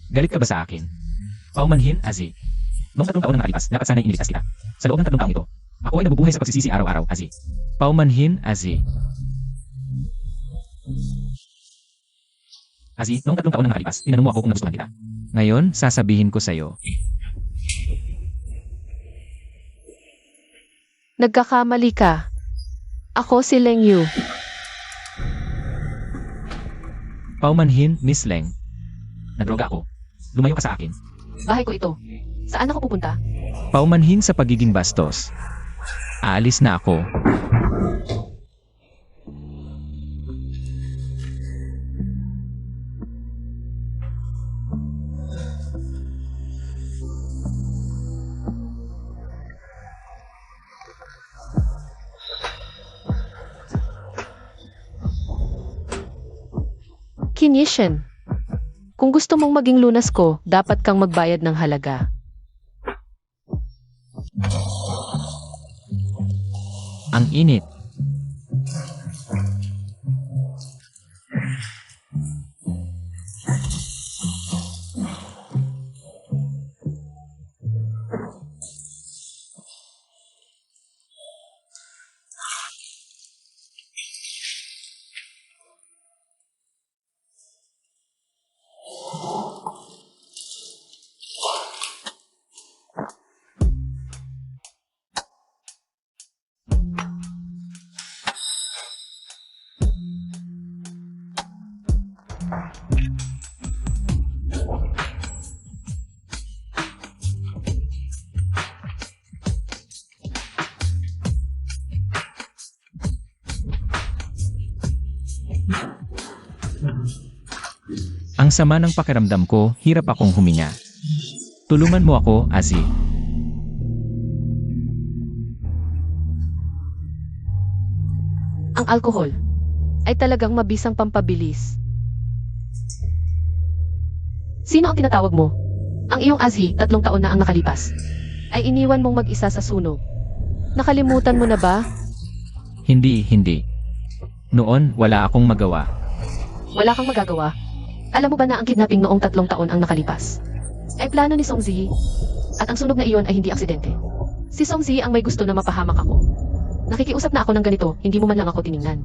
Galit ka ba sa akin? Paumanhin, Azhi. Noong 3 taon na nakalipas, dapat sana'y iniligtas kita. Sa loob ng 3 taong ito, ako ay nabubuhay sa pagsisisi araw-araw, Azhi. Paumanhin, Azhi. Azhi, noong 3 taon na nakalipas, tinanong mo ako kung nagustuhan kita. Ngayon, sasabihin ko sa'yo. Nagkakamali ka. Ako si Leng Yu. Paumanhin, Miss Leng. Nadroga ako. Lumayo ka sa akin. Bahay ko ito. Saan ako pupunta? Paumanhin sa pagiging bastos. Aalis na ako. Qin Yishen. Kung gusto mong maging lunas ko, dapat kang magbayad ng halaga. Ang init. Ang sama ng pakiramdam ko, hirap akong huminga. Tulungan mo ako, Azhi. Ang alkohol ay talagang mabisang pampabilis. Sino ang tinatawag mo? Ang iyong Azhi, 3 taon na ang nakalipas. Ay iniwan mong mag-isa sa sunog. Nakalimutan mo na ba? Hindi. Noon, wala akong magawa. Wala kang magagawa. Alam mo ba na ang kidnapping noong 3 taon ang nakalipas ay plano ni Songzi? At ang sunog na iyon ay hindi aksidente. Si Songzi ang may gusto na mapahamak ako. Nakikiusap na ako ng ganito, hindi mo man lang ako tiningnan.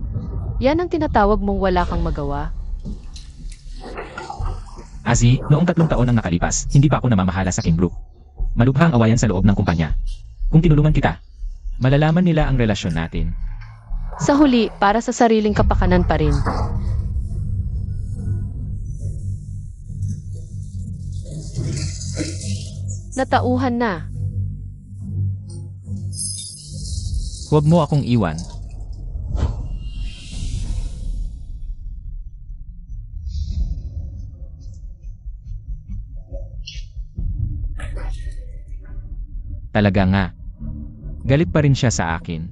Yan ang tinatawag mong wala kang magawa. Azhi, noong 3 taon ang nakalipas, hindi pa ako namamahala sa King Group. Malubha ang awayan sa loob ng kumpanya. Kung tinulungan kita, malalaman nila ang relasyon natin. Sa huli, para sa sariling kapakanan pa rin. Natauhan na. Huwag mo akong iwan. Talaga nga. Galit pa rin siya sa akin.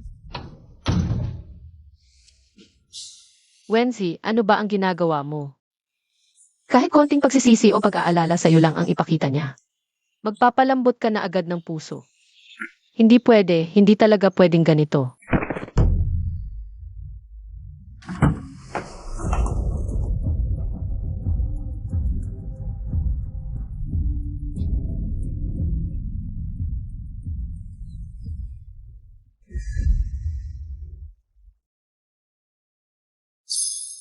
Wenzi, ano ba ang ginagawa mo? Kahit konting pagsisisi o pag-aalala sa'yo lang ang ipakita niya. Magpapalambot ka na agad ng puso. Hindi pwede, hindi talaga pwedeng ganito.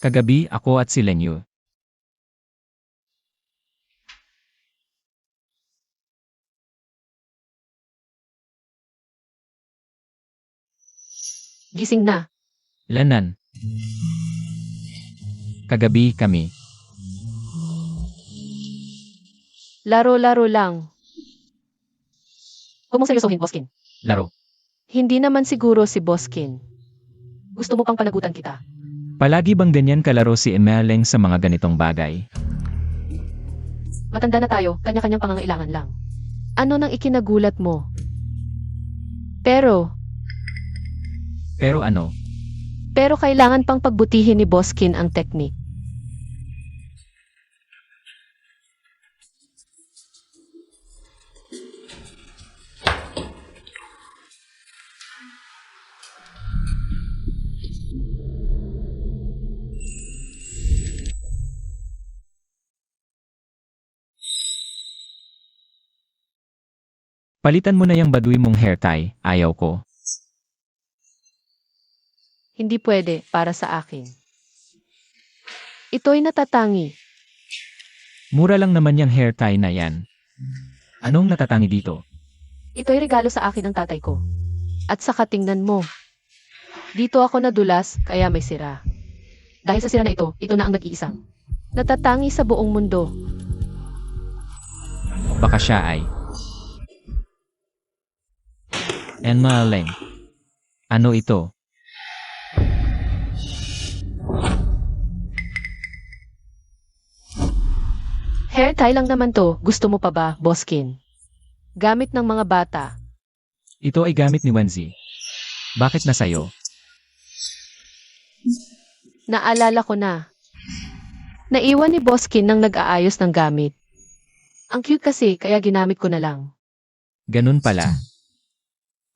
Kagabi ako at si Lenyu. Gising na. Lanan. Kagabi kami. Laro-laro lang. Huwag mong seryosohin, Boskin. Laro. Hindi naman siguro si Boskin. Gusto mo pang panagutan kita. Palagi bang ganyan kalaro si Emeleng sa mga ganitong bagay? Matanda na tayo, kanya-kanyang pangangailangan lang. Ano nang ikinagulat mo? Pero Pero ano? kailangan pang pagbutihin ni Boskin ang teknik. Palitan mo na yung baduy mong hair tie, ayaw ko. Hindi pwede para sa akin. Ito'y natatangi. Mura lang naman yung hair tie na yan. Anong natatangi dito? Ito'y regalo sa akin ng tatay ko. At saka tingnan mo. Dito ako nadulas, kaya may sira. Dahil sa sira na ito na ang nag-iisang natatangi sa buong mundo. Baka siya ay Emeleng. Ano ito? Hair tie lang naman to, gusto mo pa ba, Boskin? Gamit ng mga bata. Ito ay gamit ni Wenzi. Bakit na sayo? Naalala ko na. Naiwan ni Boskin nang nag-aayos ng gamit. Ang cute kasi, kaya ginamit ko na lang. Ganun pala.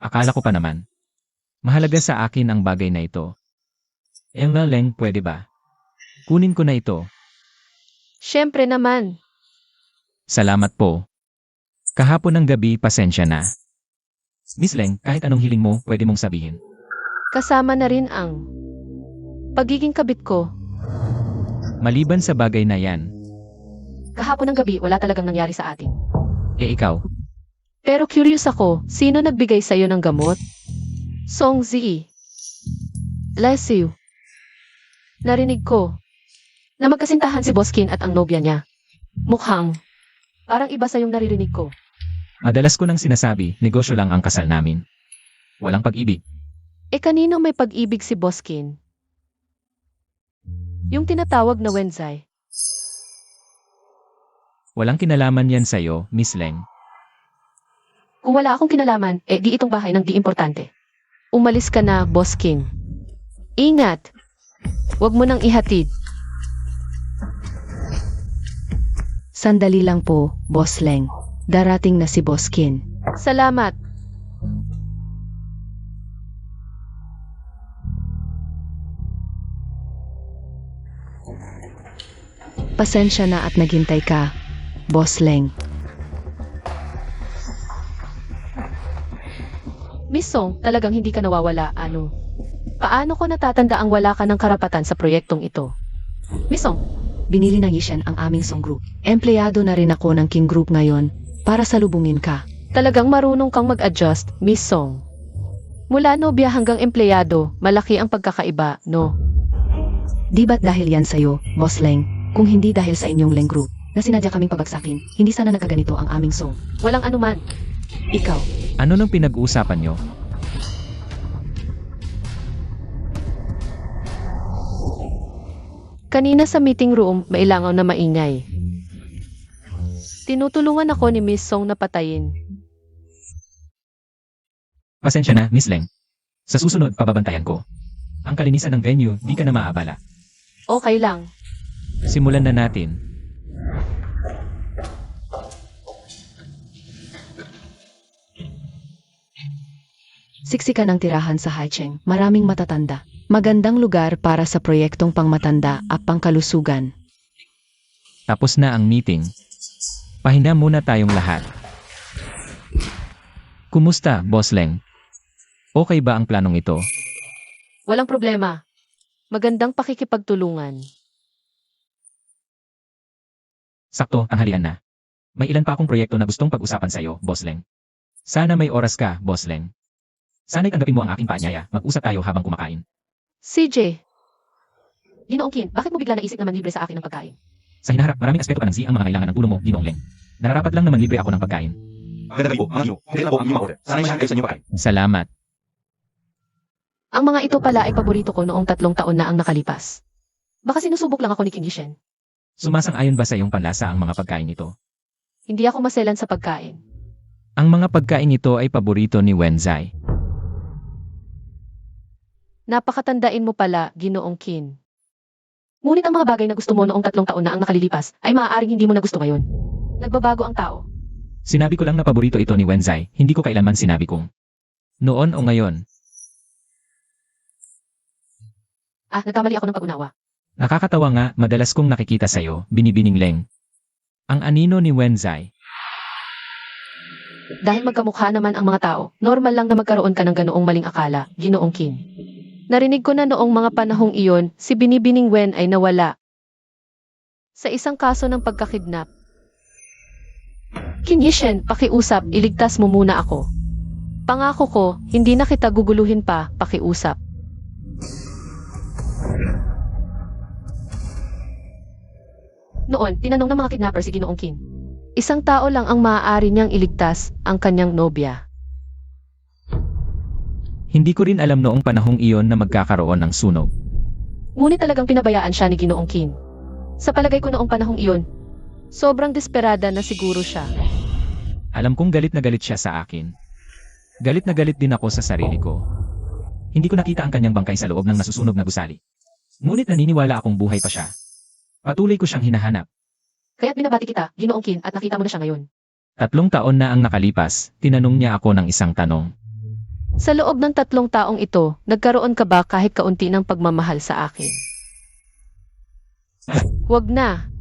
Akala ko pa naman. Mahalaga sa akin ang bagay na ito. Emeleng, pwede ba? Kunin ko na ito. Siyempre naman. Salamat po. Kahapon ng gabi, pasensya na. Miss Leng, kahit anong hiling mo, pwede mong sabihin. Kasama na rin ang pagiging kabit ko. Maliban sa bagay na yan, Kahapon ng gabi, wala talagang nangyari sa atin. ikaw, Pero curious ako, sino nagbigay sa'yo ng gamot? Song Zi. Bless you. Narinig ko na magkasintahan si Boskin at ang nobya niya. Mukhang parang iba sa yung naririnig ko. madalas ko nang sinasabi, negosyo lang ang kasal namin. Walang pag-ibig. Kanino may pag-ibig si Boskin? Yung tinatawag na Wenzai. Walang kinalaman yan sa'yo, Miss Leng. Kung wala akong kinalaman, di itong bahay ng di importante. Umalis ka na, Boskin. Ingat! Huwag mo nang ihatid. Sandali lang po, Boss Leng. Darating na si Boskin. Salamat. Pasensya na at naghintay ka, Boss Leng. Miss Song, talagang hindi ka nawawala, ano? Paano ko natatanda ang wala ka ng karapatan sa proyektong ito? Miss Song, Binili ng Yishen ang aming Song Group. Empleyado na rin ako ng King Group ngayon para salubungin ka. talagang marunong kang mag-adjust, Miss Song. Mula nobya hanggang empleyado, malaki ang pagkakaiba, no? Di ba't dahil yan sa'yo, Boss Leng? Kung hindi dahil sa inyong Leng Group na sinadya kaming pabagsakin, hindi sana nagkaganito ang aming Song. Walang anuman. Ikaw, Ano nang pinag-uusapan nyo? Kanina sa meeting room, mailangaw na maingay. Tinutulungan ako ni Miss Song na patayin. Pasensya na, Miss Leng. Sa susunod, pababantayan ko. Ang kalinisan ng venue, di ka na maabala. Okay lang. Simulan na natin. siksikan ang tirahan sa Haicheng. Maraming matatanda. Magandang lugar para sa proyektong pangmatanda at pangkalusugan. Tapos na ang meeting. Pahinga muna tayong lahat. Kumusta, Boss Leng? Okay ba ang planong ito? Walang problema. Magandang pakikipagtulungan. Sakto, tanghalian na. May ilan pa akong proyekto na gustong pag-usapan sa'yo, Boss Leng. Sana may oras ka, Boss Leng. Sana'y tanggapin mo ang aking paanyaya. Mag-usap tayo habang kumakain. CJ. Ginoong Kin, bakit mo bigla naisip naman libre sa akin ng pagkain? Sa hinaharap, maraming aspeto pa ng Z ang mga kailangan ng ulo mo, Ginoong Leng. Nararapat lang naman libre ako ng pagkain. Maganda po, mga Gino. Kung kailan po ang inyong order. Sana masyaan kayo sa inyong pagkain. Salamat. Ang mga ito pala ay paborito ko noong 3 taon na ang nakalipas. Baka sinusubok lang ako ni King Yishen. Sumasang-ayon ba sa iyong panlasa ang mga pagkain ito? Hindi ako maselan sa pagkain. Ang mga pagkain ito ay paborito ni Wenzai. Napakatandain mo pala, Ginoong Kin. Ngunit ang mga bagay na gusto mo noong 3 taon na ang nakalilipas ay maaaring hindi mo na gusto ngayon. Nagbabago ang tao. Sinabi ko lang na paborito ito ni Wenzai, hindi ko kailanman sinabi kong noon o ngayon. Nagkamali ako ng pag-unawa. Nakakatawa nga, madalas kong nakikita sa'yo, binibining Leng. Ang anino ni Wenzai. Dahil magkamukha naman ang mga tao, normal lang na magkaroon ka ng ganoong maling akala, Ginoong Kin. Narinig ko na noong mga panahong iyon, si Binibining Wen ay nawala. Sa isang kaso ng pagkakidnap. Kin Yishen, pakiusap, iligtas mo muna ako. Pangako ko, hindi na kita guguluhin pa, pakiusap. Noon, tinanong ng mga kidnapper si Ginoong Kin. Isang tao lang ang maaari niyang iligtas, ang kanyang nobya. Hindi ko rin alam noong panahong iyon na magkakaroon ng sunog. Ngunit talagang pinabayaan siya ni Ginoong Kin. Sa palagay ko noong panahong iyon, sobrang desperada na siguro siya. Alam kong galit na galit siya sa akin. Galit na galit din ako sa sarili ko. Hindi ko nakita ang kanyang bangkay sa loob ng nasusunog na gusali. Ngunit naniniwala akong buhay pa siya. Patuloy ko siyang hinahanap. Kaya't binabati kita, Ginoong Kin, at nakita mo na siya ngayon. 3 taon na ang nakalipas, tinanong niya ako ng isang tanong. Sa loob ng 3 taong ito, nagkaroon ka ba kahit kaunti ng pagmamahal sa akin? Huwag na.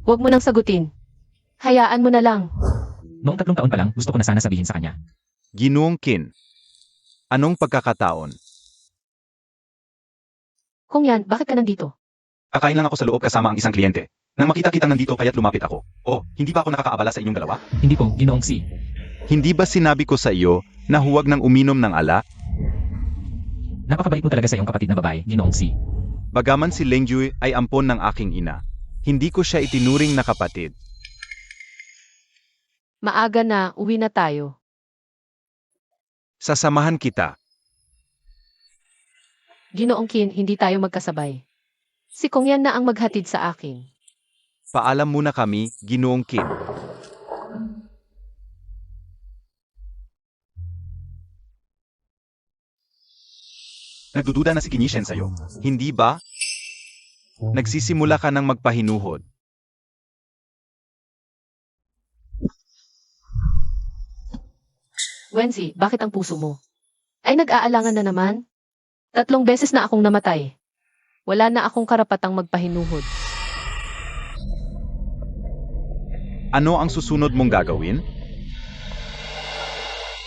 Huwag mo nang sagutin. Hayaan mo na lang. Noong 3 taon pa lang, gusto ko na sana sabihin sa kanya. Ginoong Kin. Anong pagkakataon? Kung yan, bakit ka nandito? Kakain lang ako sa loob kasama ang isang kliyente. Nang makita kitang nandito kaya't lumapit ako. Oh, hindi ba ako nakakaabala sa inyong dalawa? Hindi po, Ginoong Si. Hindi ba sinabi ko sa iyo na huwag nang uminom ng alak? Napakabait mo talaga sa iyong kapatid na babae, Ginoong Si. Bagaman si Lengjui ay ampon ng aking ina, hindi ko siya itinuring na kapatid. Maaga na, uwi na tayo. Sasamahan kita. Ginoong Kin, hindi tayo magkasabay. Si Kong yan na ang maghatid sa akin. Paalam muna kami, Ginoong Kin. Nagdududa na si Kinishen sa'yo. Hindi ba? Nagsisimula ka ng magpahinuhod. Wensi, bakit ang puso mo? Ay nag-aalangan na naman? 3 beses na akong namatay. Wala na akong karapatang magpahinuhod. Ano ang susunod mong gagawin?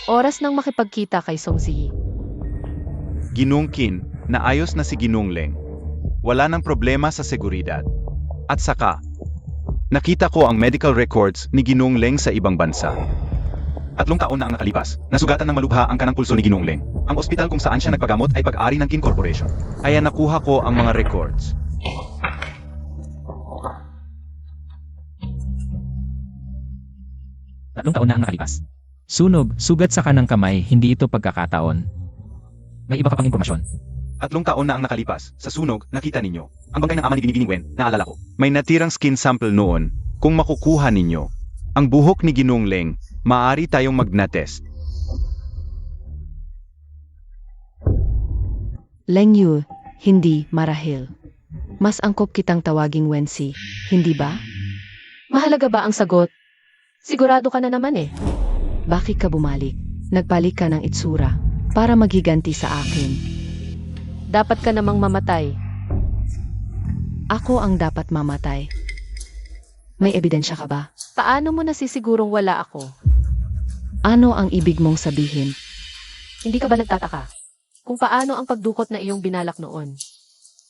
Oras nang makipagkita kay Song Ziyi. Ginoong Kin, naayos na si Ginoong Leng. Wala nang problema sa seguridad. At saka, nakita ko ang medical records ni Ginoong Leng sa ibang bansa. 3 taon na ang nakalipas, nasugatan ng malubha ang kanang pulso ni Ginoong Leng. Ang ospital kung saan siya nagpagamot ay pag-ari ng Kin Corporation. Kaya nakuha ko ang mga records. Tatlong taon na ang nakalipas. Sunog, sugat sa kanang kamay, hindi ito pagkakataon. May iba ka pang impormasyon. 3 taon na ang nakalipas, sa sunog, nakita ninyo. Ang bangkay ng ama ni Binibining Wen, naalala ko. May natirang skin sample noon. Kung makukuha ninyo, ang buhok ni Ginoong Leng, maaari tayong magna-test. Leng Yu, hindi marahil. Mas angkop kitang tawaging Wensi, hindi ba? Mahalaga ba ang sagot? Sigurado ka na naman eh. Bakit ka bumalik? Nagpalit ka ng itsura para maghiganti sa akin. Dapat ka namang mamatay. Ako ang dapat mamatay. May ebidensya ka ba? Paano mo nasisigurong wala ako? Ano ang ibig mong sabihin? Hindi ka ba nagtataka? Kung paano ang pagdukot na iyong binalak noon?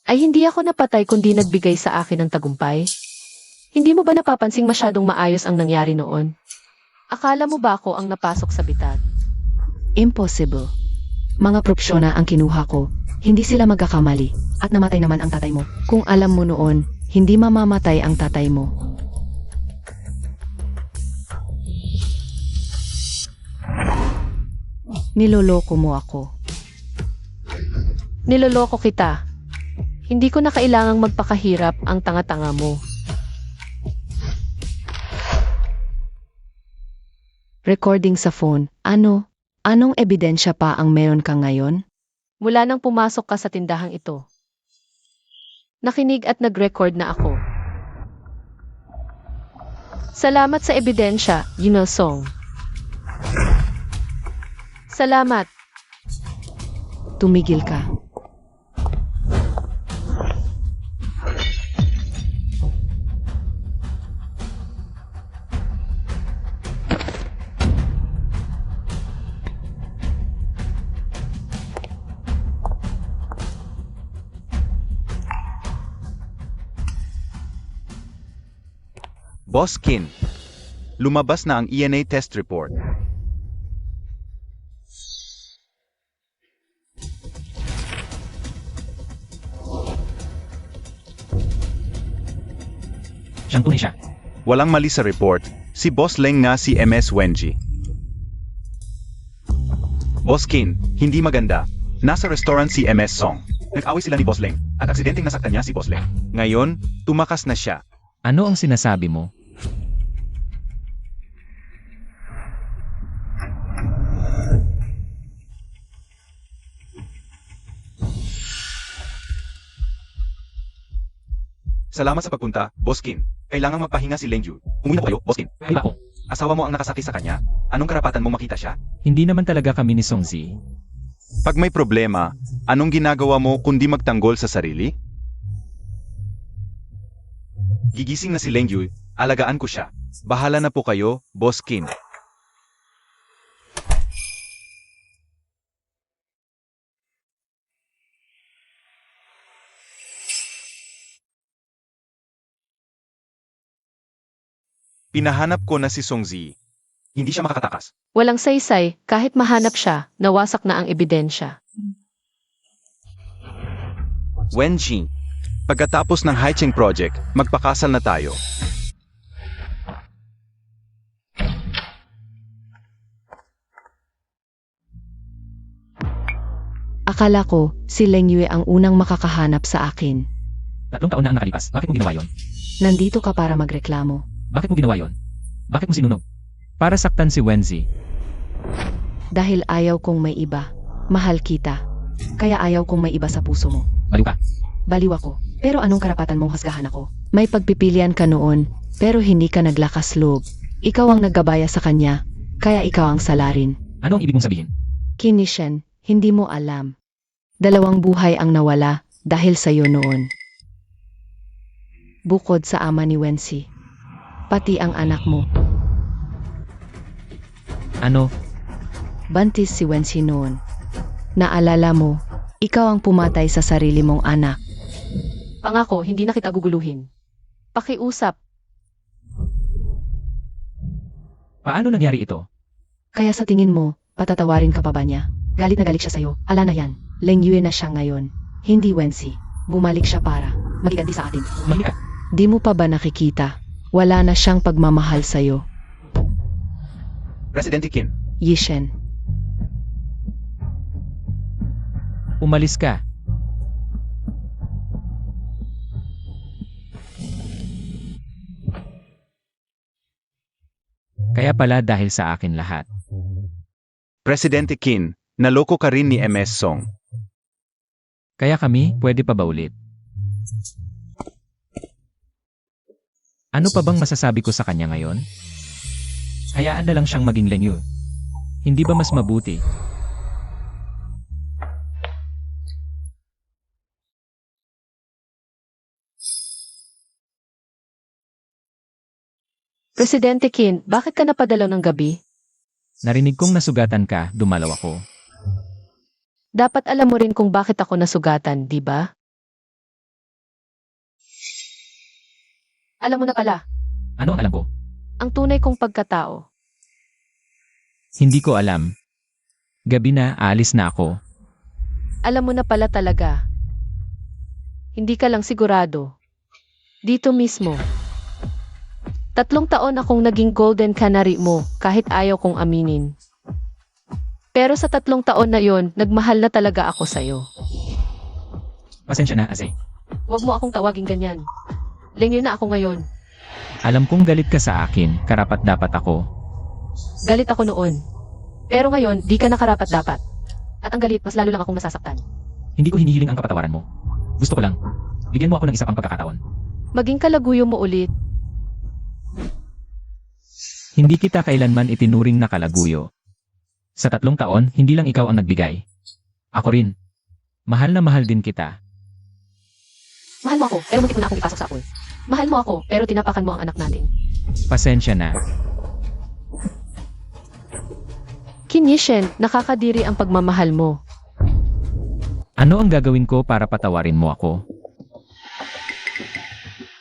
Ay hindi ako napatay kundi nagbigay sa akin ng tagumpay. Hindi mo ba napapansing masyadong maayos ang nangyari noon? Akala mo ba ako ang napasok sa bitag? Impossible. Mga propsyon na ang kinuha ko. Hindi sila magkakamali. At namatay naman ang tatay mo. Kung alam mo noon, hindi mamamatay ang tatay mo. Niloloko mo ako. Niloloko kita. Hindi ko na kailangang magpakahirap ang tanga-tanga mo. Recording sa phone. Ano? Anong ebidensya pa ang meron ka ngayon? Mula nang pumasok ka sa tindahang ito. Nakinig at nag-record na ako. Salamat sa ebidensya, Song. Salamat. Tumigil ka. Boss Kin, lumabas na ang ENA test report. Siyang tunay siya. Walang mali sa report, si Boss Leng nga si MS Wenji. Boss Kin, hindi maganda. Nasa restaurant si MS Song. Nag-away sila ni Boss Leng at aksidenteng nasaktan niya si Boss Leng. Ngayon, tumakas na siya. Ano ang sinasabi mo? Salamat sa pagpunta, Boss Kin. Kailangang magpahinga si Leng Yu. Umuwi na po kayo, Boss Kin. Ay ba ako? Asawa mo ang nakasakit sa kanya? Anong karapatan mong makita siya? Hindi naman talaga kami ni Songzi. Pag may problema, anong ginagawa mo kundi magtanggol sa sarili? Gigising na si Leng Yu, alagaan ko siya. Bahala na po kayo, Boss Kin. Pinahanap ko na si Songzi. Hindi siya makakatakas. Walang saysay, kahit mahanap siya, nawasak na ang ebidensya. Wenji, pagkatapos ng Haicheng Project, magpakasal na tayo. Akala ko, si Leng Yue ang unang makakahanap sa akin. 3 taon na ang nakalipas. Bakit mo ginawa yon? Nandito ka para magreklamo. Bakit mo ginawa yon? Bakit mo sinunog? Para saktan si Wenzi. Dahil ayaw kong may iba. Mahal kita. Kaya ayaw kong may iba sa puso mo. Baliw ka. Baliw ako. Pero anong karapatan mong hasgahan ako? May pagpipilian ka noon, pero hindi ka naglakas loob. Ikaw ang naggabaya sa kanya, kaya ikaw ang salarin. Ano ang ibig mong sabihin? Kinishen, hindi mo alam. 2 buhay ang nawala dahil sa'yo noon. Bukod sa ama ni Wensi. Pati ang anak mo. Ano? Bantis si Wensi noon. Naalala mo, ikaw ang pumatay sa sarili mong anak. Pangako, hindi na kita guguluhin. Pakiusap. Paano nangyari ito? Kaya sa tingin mo, patatawarin ka pa ba niya? Galit na galit siya sa'yo. Ala na yan. Leng Yue na siya ngayon. Hindi Wensi. Bumalik siya para magiganti sa atin. Mali ka. Di mo pa ba nakikita? Wala na siyang pagmamahal sa'yo. Presidente Kin, Yishen. Umalis ka. Kaya pala dahil sa akin lahat. Presidente Kin, naloko ka rin ni MS Song. Kaya kami, pwede pa ba ulit? Ano pa bang masasabi ko sa kanya ngayon? Hayaan na lang siyang maging Leng Yu. Hindi ba mas mabuti? Presidente Qin, bakit ka napadalaw ng gabi? Narinig kong nasugatan ka, dumalaw ako. Dapat alam mo rin kung bakit ako nasugatan, di ba? Alam mo na pala, Ano ang alam ko? ang tunay kong pagkatao. Hindi ko alam. Gabi na, aalis na ako. Alam mo na pala talaga. Hindi ka lang sigurado. Dito mismo. 3 taon akong naging golden canary mo kahit ayaw kong aminin. Pero sa 3 taon na yon, nagmahal na talaga ako sa'yo. Pasensya na, Azay. Huwag mo akong tawaging ganyan. Lingin na ako ngayon. Alam kong galit ka sa akin, karapat dapat ako. Galit ako noon. Pero ngayon, di ka nakarapat-dapat. At ang galit, mas lalo lang akong nasasaktan. Hindi ko hinihiling ang kapatawaran mo. Gusto ko lang, bigyan mo ako ng isa pang pagkakataon. Maging kalaguyo mo ulit. Hindi kita kailanman itinuring na kalaguyo. Sa 3 taon, hindi lang ikaw ang nagbigay. Ako rin. Mahal na mahal din kita. Mahal mo ako, pero muntik mo na akong ipasok sa pool. Mahal mo ako, pero tinapakan mo ang anak natin. Pasensya na. Qin Yishen, nakakadiri ang pagmamahal mo. Ano ang gagawin ko para patawarin mo ako?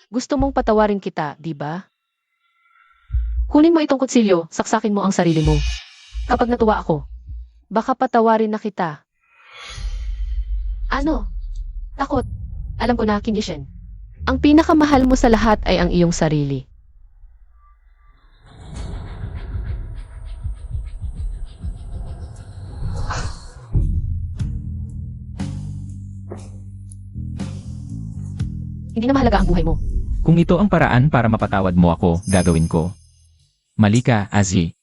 Gusto mong patawarin kita, di ba? Kunin mo itong kutsilyo, saksakin mo ang sarili mo. Kapag natuwa ako, baka patawarin na kita. Ano? Takot. Alam ko na, Qin Yishen. Ang pinakamahal mo sa lahat ay ang iyong sarili. Hindi na mahalaga ang buhay mo. Kung ito ang paraan para mapatawad mo ako, gagawin ko. Mali ka, Azzy.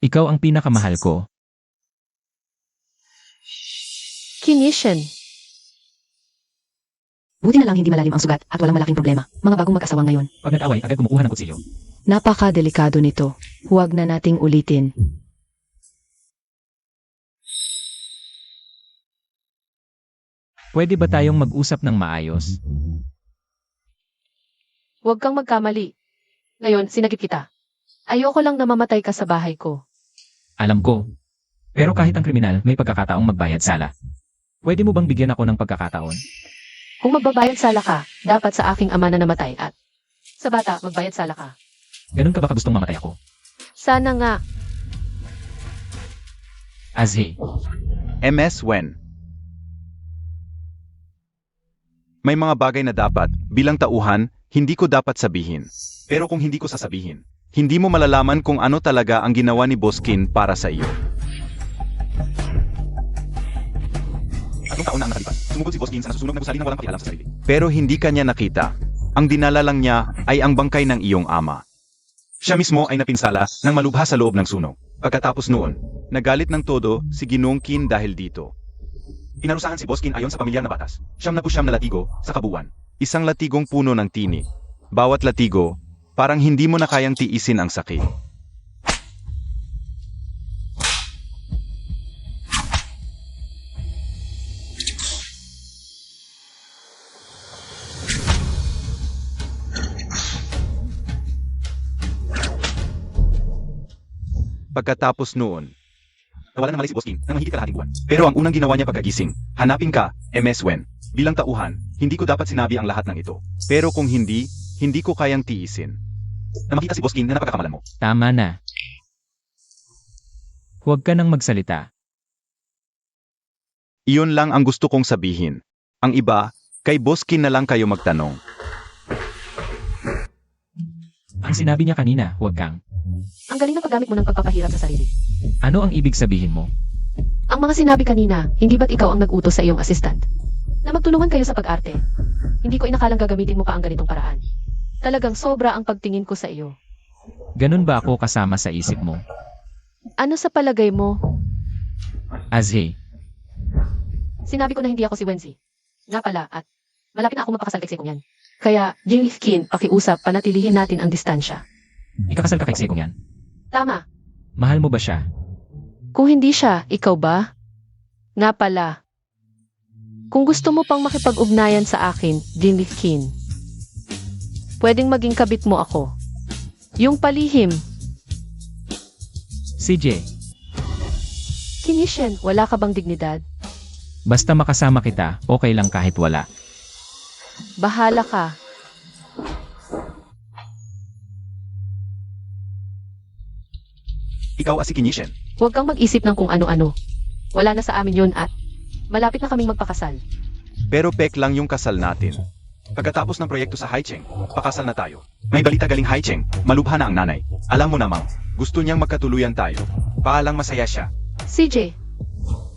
Ikaw ang pinakamahal ko. Qin Yishen. Buti na lang hindi malalim ang sugat at walang malaking problema. Mga bagong mag-asawang ngayon. Pag nag-away, agad kumukuha ng kutsilyo. Napaka-delikado nito. Huwag na nating ulitin. Pwede ba tayong mag-usap ng maayos? Huwag kang magkamali. Ngayon, sinagip kita. Ayoko lang na mamatay ka sa bahay ko. Alam ko. Pero kahit ang kriminal, may pagkakataong magbayad sala. Pwede mo bang bigyan ako ng pagkakataon? Kung magbabayad sala ka, dapat sa aking ama na namatay at sa bata, magbayad sala ka. Ganun ka ba gustong mamatay ako? Sana nga. Azzy, MS Wen. May mga bagay na dapat, bilang tauhan, hindi ko dapat sabihin. Pero kung hindi ko sasabihin, hindi mo malalaman kung ano talaga ang ginawa ni Boss Qin para sa iyo. 3 taon na ang nakalipas. Sumugod si Boss Qin sa nasusunog na gusali ng walang pakialam sa sarili. Pero hindi kanya nakita. Ang dinala lang niya ay ang bangkay ng iyong ama. Siya mismo ay napinsala ng malubha sa loob ng sunog. Pagkatapos noon, nagalit ng todo si Ginoong Qin dahil dito. Inarusahan si Boss Qin ayon sa pamilyar na batas. 9 na latigo sa kabuuan. Isang latigong puno ng tinik. Bawat latigo, parang hindi mo na kayang tiisin ang sakit. Pagkatapos noon, nawalan ng malay si Boss Qin nang mahigit kalahating buwan. Pero ang unang ginawa niya pagkagising, hanapin ka, MS Wen. Bilang tauhan, hindi ko dapat sinabi ang lahat ng ito. Pero kung hindi, hindi ko kayang tiisin. Na makita si Boss Qin na napagkakamalan mo. tama na. Huwag ka nang magsalita. Iyon lang ang gusto kong sabihin. Ang iba, kay Boss Qin na lang kayo magtanong. Ang sinabi niya kanina, huwag kang. Ang galing ng paggamit mo ng pagpapahirap sa sarili. Ano ang ibig sabihin mo? Ang mga sinabi kanina, hindi ba't ikaw ang nag-utos sa iyong assistant? Na magtulungan kayo sa pag-arte. Hindi ko inakalang gagamitin mo pa ang ganitong paraan. Talagang sobra ang pagtingin ko sa iyo. Ganun ba ako kasama sa isip mo? Ano sa palagay mo? Azzy, Sinabi ko na hindi ako si Wenzi. Nga pala, at malapit na ako mapakasal kay Sekong yan. Kaya, Jing Qin, pakiusap, panatilihin natin ang distansya. ikakasal ka kay Sekong yan. Tama. Mahal mo ba siya? Kung hindi siya, ikaw ba? Nga pala. Kung gusto mo pang makipag-ugnayan sa akin, Jing Qin, pwedeng maging kabit mo ako. Yung palihim, CJ, Qin Yishen, wala ka bang dignidad? basta makasama kita, okay lang kahit wala. Bahala ka. Ikaw si Kinishen. Huwag kang mag-isip ng kung ano-ano. Wala na sa amin yun at malapit na kaming magpakasal. Pero pek lang yung kasal natin. Pagkatapos ng proyekto sa Haicheng, pakasal na tayo. May balita galing Haicheng, malubha na ang nanay. Alam mo namang, gusto niyang magkatuluyan tayo. Paalang masaya siya. CJ,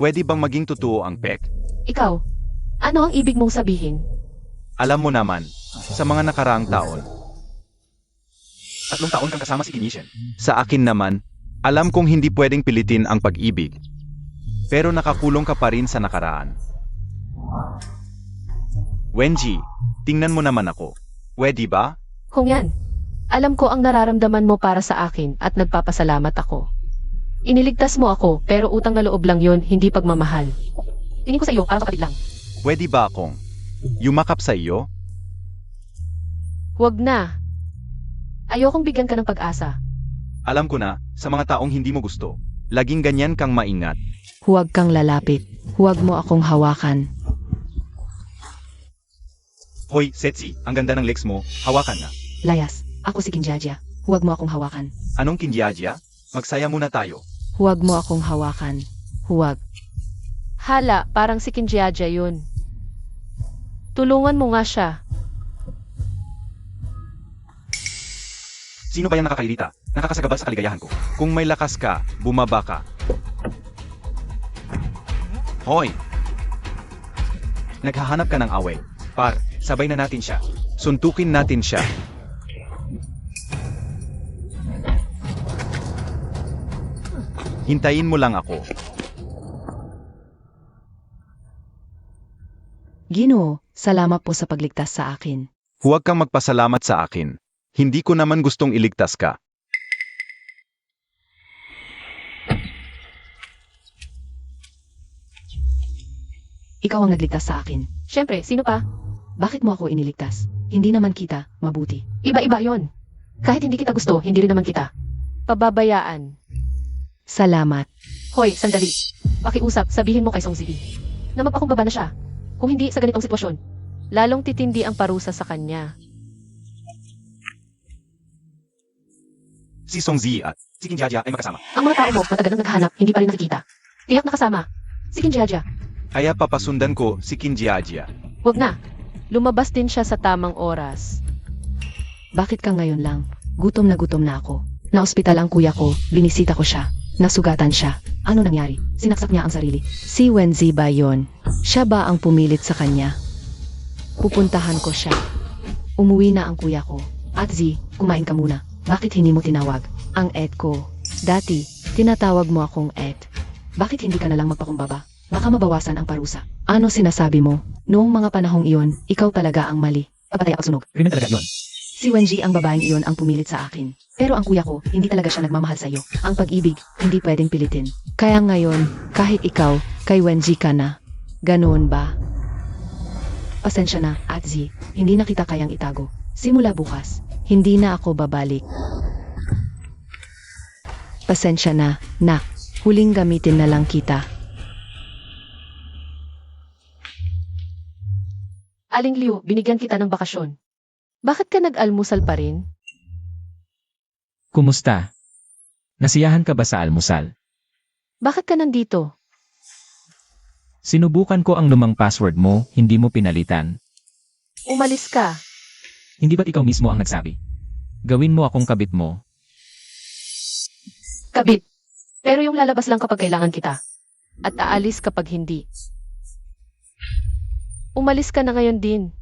Pwede bang maging totoo ang pek? ikaw, ano ang ibig mong sabihin? Alam mo naman, sa mga nakaraang taon. 3 taon kang kasama si Kinishen. Sa akin naman, alam kong hindi pwedeng pilitin ang pag-ibig. Pero nakakulong ka pa rin sa nakaraan. Wenji, tingnan mo naman ako. Pwede ba? Kung yan, alam ko ang nararamdaman mo para sa akin at nagpapasalamat ako. Iniligtas mo ako pero utang na loob lang yon, hindi pagmamahal. Tingin ko sa iyo parang kapatid lang. Pwede ba akong yumakap sa iyo? Huwag na. Ayokong bigyan ka ng pag-asa. Alam ko na, sa mga taong hindi mo gusto, laging ganyan kang maingat. Huwag kang lalapit. Huwag mo akong hawakan. Hoy, Setsi, ang ganda ng legs mo, hawakan na. Layas, ako si Kinjaja. Huwag mo akong hawakan. Anong kinjajya? Magsaya muna tayo. Huwag mo akong hawakan. Huwag. Hala, parang si Kinjaja yun. Tulungan mo nga siya. Sino ba yung nakakairita? Nakakasagabal sa kaligayahan ko. Kung may lakas ka, bumaba ka. Hoy! Naghahanap ka ng away. Par, sabay na natin siya. Suntukin natin siya. Hintayin mo lang ako. Ginoo, salamat po sa pagligtas sa akin. Huwag kang magpasalamat sa akin. Hindi ko naman gustong iligtas ka. Ikaw ang nagligtas sa akin. Siyempre, sino pa? Bakit mo ako iniligtas? Hindi naman kita mabuti. Iba-iba yon. Kahit hindi kita gusto, hindi rin naman kita pababayaan. Salamat. Hoy, sandali. Pakiusap, sabihin mo kay Song Ziyi na magpakumbaba na siya. Kung hindi sa ganitong sitwasyon, lalong titindi ang parusa sa kanya. Si Song Ziyi at si Kinjaja ay magkasama. Ang mga tao mo matagal nang naghahanap, hindi pa rin nakikita. Tiyak nakasama. Si Kinjaja. Kaya papasundan ko si Kinjajia. Huwag na. Lumabas din siya sa tamang oras. Bakit ka ngayon lang? Gutom na ako. Na-ospital ang kuya ko, binisita ko siya. Nasugatan siya. Ano nangyari? Sinaksak niya ang sarili. Si Wenzi ba yun? Siya ba ang pumilit sa kanya? Pupuntahan ko siya. Umuwi na ang kuya ko. At Z, kumain ka muna. Bakit hindi mo tinawag? Ang Ed ko. Dati, tinatawag mo akong Ed. Bakit hindi ka na lang magpakumbaba? Baka mabawasan ang parusa. Ano sinasabi mo? Noong mga panahong iyon, ikaw talaga ang mali. Papatay ako sunog. Krimen talaga yun. Si Wenji ang babaeng iyon ang pumilit sa akin. Pero ang kuya ko, hindi talaga siya nagmamahal sa iyo. Ang pag-ibig, hindi pwedeng pilitin. Kaya ngayon, kahit ikaw, kay Wenji ka na. Ganoon ba? Pasensya na, Atzi. Hindi na kita kayang itago. Simula bukas, hindi na ako babalik. Pasensya na, nak. Huling gamitin na lang kita. Aling Liu, binigyan kita ng bakasyon. Bakit ka nag-almusal pa rin? Kumusta? Nasiyahan ka ba sa almusal? Bakit ka nandito? Sinubukan ko ang lumang password mo, hindi mo pinalitan. Umalis ka. Hindi ba't ikaw mismo ang nagsabi? Gawin mo akong kabit mo. Kabit. Pero yung lalabas lang kapag kailangan kita. At aalis kapag hindi. Umalis ka na ngayon din.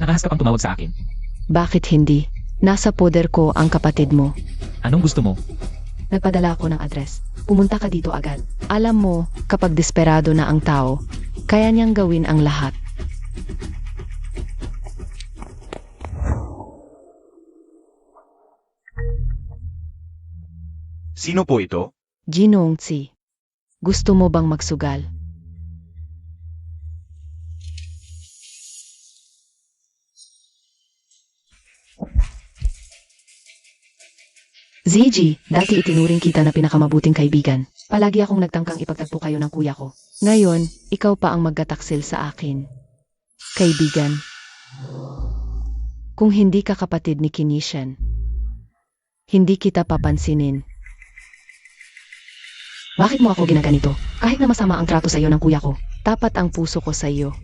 Nakahas ka pang tumawag sa akin. Bakit hindi? Nasa poder ko ang kapatid mo. Anong gusto mo? Nagpadala ako ng address. Pumunta ka dito agad. Alam mo, kapag desperado na ang tao, kaya niyang gawin ang lahat. Sino po ito? Jinongzi, gusto mo bang magsugal? ZG, dati itinuring kita na pinakamabuting kaibigan. Palagi akong nagtangkang ipagtagpo kayo ng kuya ko. Ngayon, ikaw pa ang magtataksil sa akin. Kaibigan, kung hindi ka kapatid ni Kinishan, hindi kita papansinin. Bakit mo ako ginaganito? Kahit na masama ang trato sa iyo ng kuya ko, tapat ang puso ko sa iyo.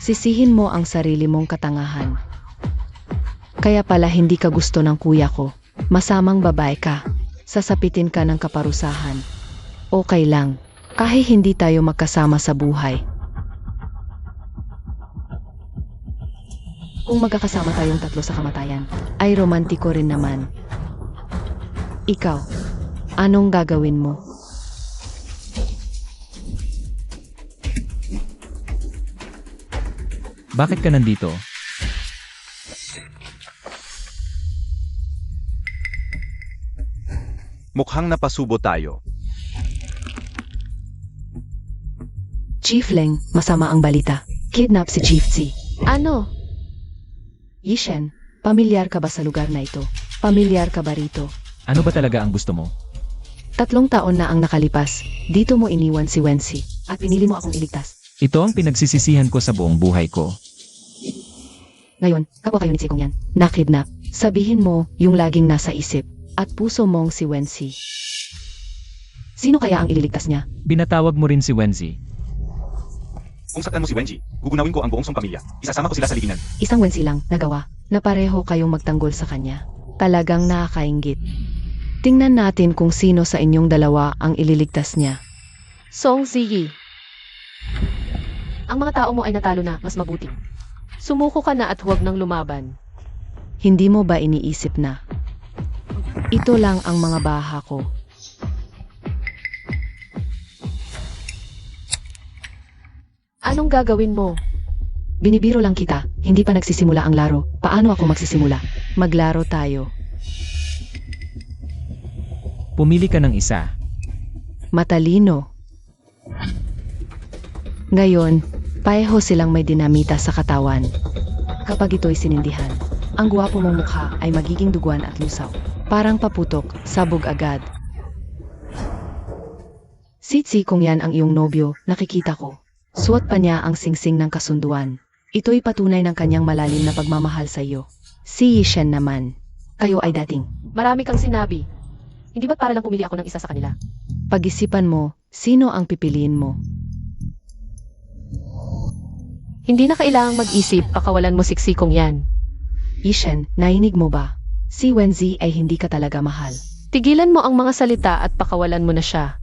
Sisihin mo ang sarili mong katangahan. Kaya pala hindi ka gusto ng kuya ko. Masamang babae ka. Sasapitin ka ng kaparusahan. Okay lang. Kahit hindi tayo magkasama sa buhay. Kung magkakasama tayong tatlo sa kamatayan, ay romantiko rin naman. Ikaw, anong gagawin mo? Bakit ka nandito? Mukhang napasubo tayo. Chief Leng, masama ang balita. Kidnap si Chief Tsi. Ano? Yishen, pamilyar ka ba sa lugar na ito? Pamilyar ka ba rito? Ano ba talaga ang gusto mo? 3 taon na ang nakalipas. Dito mo iniwan si Wensi. At pinili mo akong iligtas. Ito ang pinagsisisihan ko sa buong buhay ko. Ngayon, kapwa kayo ni Tsikong yan. Nakidnap. Sabihin mo yung laging nasa isip. At puso mong si Wensi. Sino kaya ang ililigtas niya? Binatawag mo rin si Wenzi. Kung saktan mo si Wenji, gugunawin ko ang buong song pamilya. Isasama ko sila sa libingan. Isang Wensi lang nagawa na pareho kayong magtanggol sa kanya. Talagang nakakainggit. Tingnan natin kung sino sa inyong dalawa ang ililigtas niya. Song Ziyi. Ang mga tao mo ay natalo na, mas mabuti. Sumuko ka na at huwag nang lumaban. Hindi mo ba iniisip na? Ito lang ang mga baha ko. Anong gagawin mo? Binibiro lang kita, hindi pa nagsisimula ang laro. Paano ako magsisimula? Maglaro tayo. Pumili ka ng isa. Matalino. Ngayon, pareho silang may dinamita sa katawan. Kapag ito'y sinindihan, ang gwapo mong mukha ay magiging duguan at lusaw. Parang paputok, sabog agad. Sitsi kung yan ang iyong nobyo, nakikita ko. Suot pa niya ang singsing ng kasunduan. Ito'y patunay ng kanyang malalim na pagmamahal sa iyo. Si Yishen naman. Kayo ay dating. Marami kang sinabi. Hindi ba't para lang pumili ako ng isa sa kanila? Pag-isipan mo, sino ang pipiliin mo? Hindi na kailangang mag-isip, pakawalan mo siksikong yan. Yishen, nainig mo ba? Si Wenzi ay hindi ka talaga mahal. Tigilan mo ang mga salita at pakawalan mo na siya.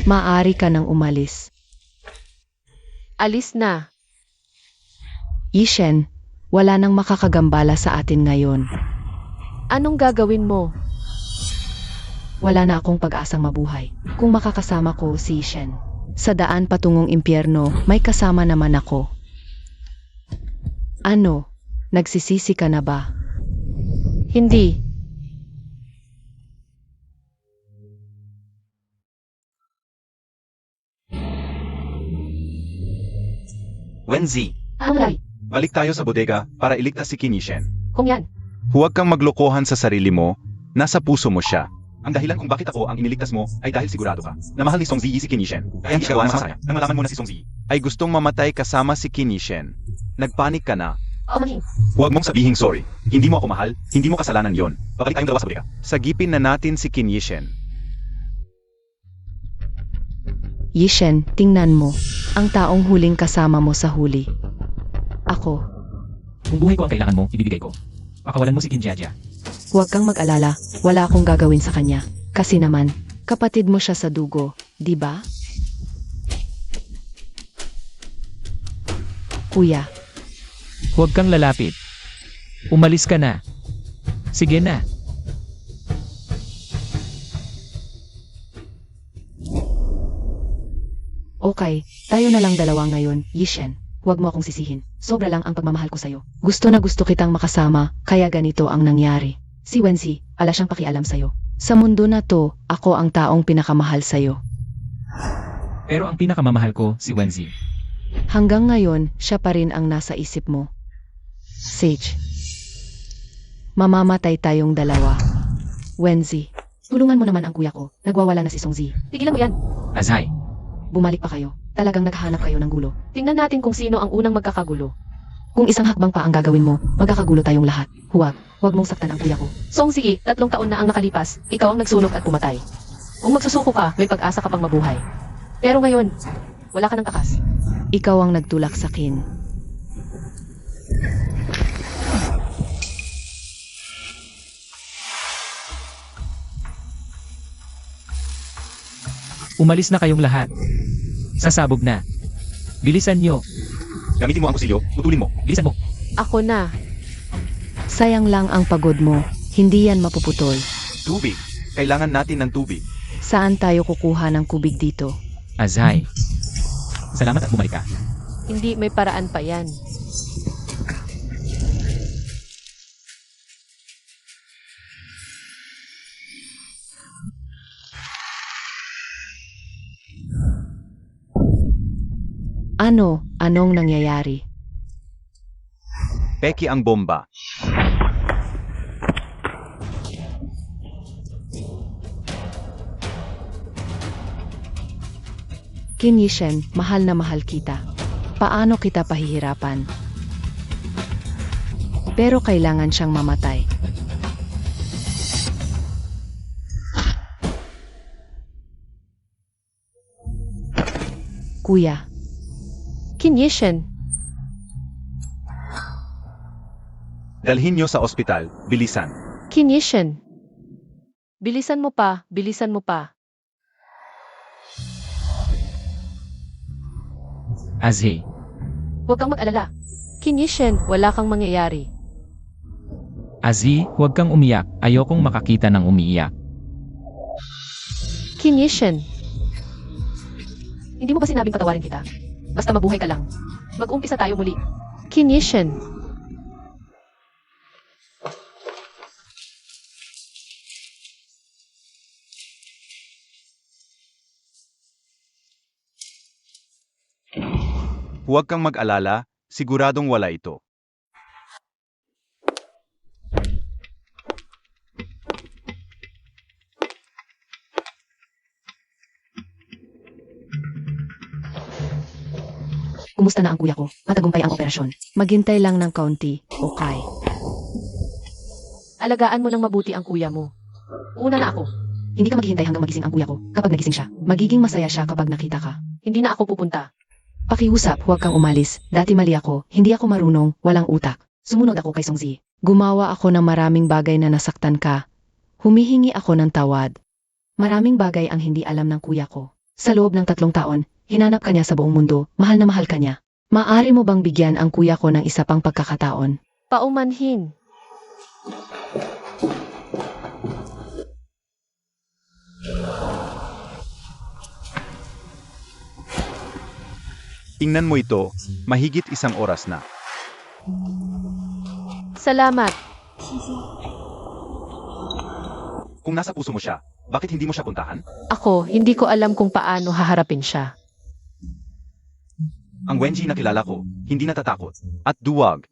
Maari ka nang umalis. Alis na. Yishen, wala nang makakagambala sa atin ngayon. Anong gagawin mo? Wala na akong pag-asang mabuhay. Kung makakasama ko si Yishen. Sa daan patungong impyerno, may kasama naman ako. Ano? Nagsisisi ka na ba? Hindi. Wenzi, Ang lari. balik tayo sa bodega para iligtas si Kinishen. Kung yan. Huwag kang maglokohan sa sarili mo, nasa puso mo siya. Ang dahilan kung bakit ako ang iniligtas mo ay dahil sigurado ka na mahal ni Song Ziyi si Kinishen. Kaya hindi ka gawa ng masaya nang malaman mo na si Song Ziyi ay gustong mamatay kasama si Kinishen. Nagpanik ka na. Manhing. Huwag mong sabihing sorry. Hindi mo ako mahal, hindi mo kasalanan yon. Babalik tayong dalawa sa bodega. Sagipin na natin si Kinishen. Yishen, tingnan mo. Ang taong huling kasama mo sa huli. Ako. Kung buhay ko ang kailangan mo, ibibigay ko. Pakawalan mo si Kinjaja. Huwag kang mag-alala, wala akong gagawin sa kanya. Kasi naman, kapatid mo siya sa dugo, di ba? Kuya, Huwag kang lalapit. Umalis ka na. Sige na. okay, tayo na lang dalawa ngayon, Yishen. Huwag mo akong sisihin. Sobra lang ang pagmamahal ko sa'yo. Gusto na gusto kitang makasama, kaya ganito ang nangyari. Si Wensi, ala siyang pakialam sa'yo. Sa mundo na to, ako ang taong pinakamahal sa'yo. Pero ang pinakamamahal ko, si Wenzi. Hanggang ngayon, siya pa rin ang nasa isip mo. Sage. Mamamatay tayong dalawa. Wenzi, tulungan mo naman ang kuya ko. Nagwawala na si Songzi. Tigilan mo yan. Azai, Bumalik pa kayo. Talagang naghahanap kayo ng gulo. Tingnan natin kung sino ang unang magkakagulo. Kung isang hakbang pa ang gagawin mo, magkakagulo tayong lahat. Huwag mong saktan ang kuya ko. Songzi, 3 taon na ang nakalipas. Ikaw ang nagsunog at pumatay. Kung magsusuko ka, may pag-asa ka pang mabuhay. Pero ngayon, wala ka ng takas. Ikaw ang nagtulak sa kin. umalis na kayong lahat. Sasabog na. Bilisan nyo. Gamitin mo ang kusilyo, putulin mo. Bilisan mo. Ako na. Sayang lang ang pagod mo. Hindi yan mapuputol. Tubig. Kailangan natin ng tubig. Saan tayo kukuha ng kubig dito? Azai. Salamat at bumalik ka. Hindi may paraan pa yan. Anong nangyayari? Peki ang bomba. Kim Yishen, mahal na mahal kita. Paano kita pahihirapan? Pero kailangan siyang mamatay. Kuya, Kim Yishen, Dalhin nyo sa ospital, bilisan. Kim Yishen. Bilisan mo pa, bilisan mo pa. Azhi. Huwag kang mag-alala. Kim Yishen, wala kang mangyayari. Azhi, huwag kang umiyak. Ayokong makakita ng umiiyak. Kim Yishen. Hindi mo ba sinabing patawarin kita? Basta mabuhay ka lang. Mag-umpisa tayo muli. Kim Yishen. Huwag kang mag-alala, siguradong wala ito. kumusta na ang kuya ko? Matagumpay ang operasyon. Maghintay lang ng kaunti, okay? Alagaan mo ng mabuti ang kuya mo. Una na ako. Hindi ka maghihintay hanggang magising ang kuya ko. Kapag nagising siya, magiging masaya siya kapag nakita ka. Hindi na ako pupunta. Pakiusap, huwag kang umalis. Dati mali ako, hindi ako marunong, walang utak. Sumunod ako kay Songzi. Gumawa ako ng maraming bagay na nasaktan ka. Humihingi ako ng tawad. Maraming bagay ang hindi alam ng kuya ko. Sa loob ng 3 taon, hinanap ka niya sa buong mundo, mahal na mahal ka niya. Maaari mo bang bigyan ang kuya ko ng isa pang pagkakataon? Paumanhin. Tingnan mo ito, mahigit 1 oras na. Salamat. Kung nasa puso mo siya, bakit hindi mo siya puntahan? Ako, hindi ko alam kung paano haharapin siya. Ang Wenji na kilala ko, hindi natatakot. At duwag.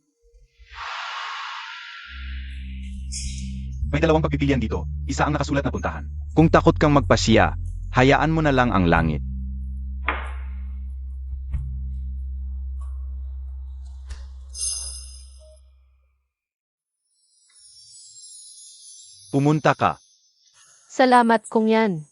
May 2 pagpipilian dito, isa ang nakasulat na puntahan. Kung takot kang magpasiya, hayaan mo na lang ang langit. Pumunta ka. Salamat kung yan.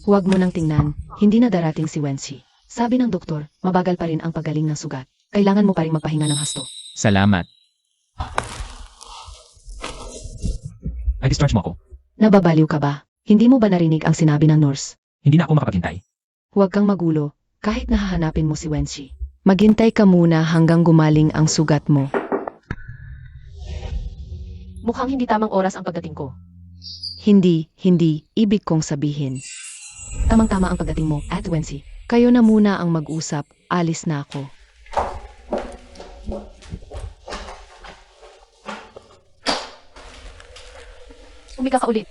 Huwag mo nang tingnan, hindi na darating si Wensi. Sabi ng doktor, mabagal pa rin ang pagaling ng sugat. Kailangan mo pa rin magpahinga ng hasto. Salamat. Ay, discharge mo ako. Nababaliw ka ba? Hindi mo ba narinig ang sinabi ng nurse? Hindi na ako makapaghintay. Huwag kang magulo, kahit nahahanapin mo si Wensi. Maghintay ka muna hanggang gumaling ang sugat mo. Mukhang hindi tamang oras ang pagdating ko. Hindi, ibig kong sabihin. Tamang-tama ang pagdating mo, at Wensi. Kayo na muna ang mag-usap, alis na ako. Umiga ka ulit.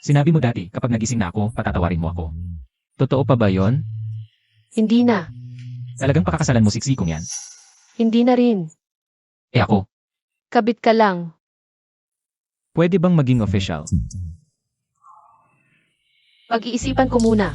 Sinabi mo dati, kapag nagising na ako, patatawarin mo ako. Totoo pa ba yon? Hindi na. Talagang pakakasalan mo siksikong yan? Hindi na rin. Eh ako, Kabit ka lang. pwede bang maging official? Pag-iisipan ko muna.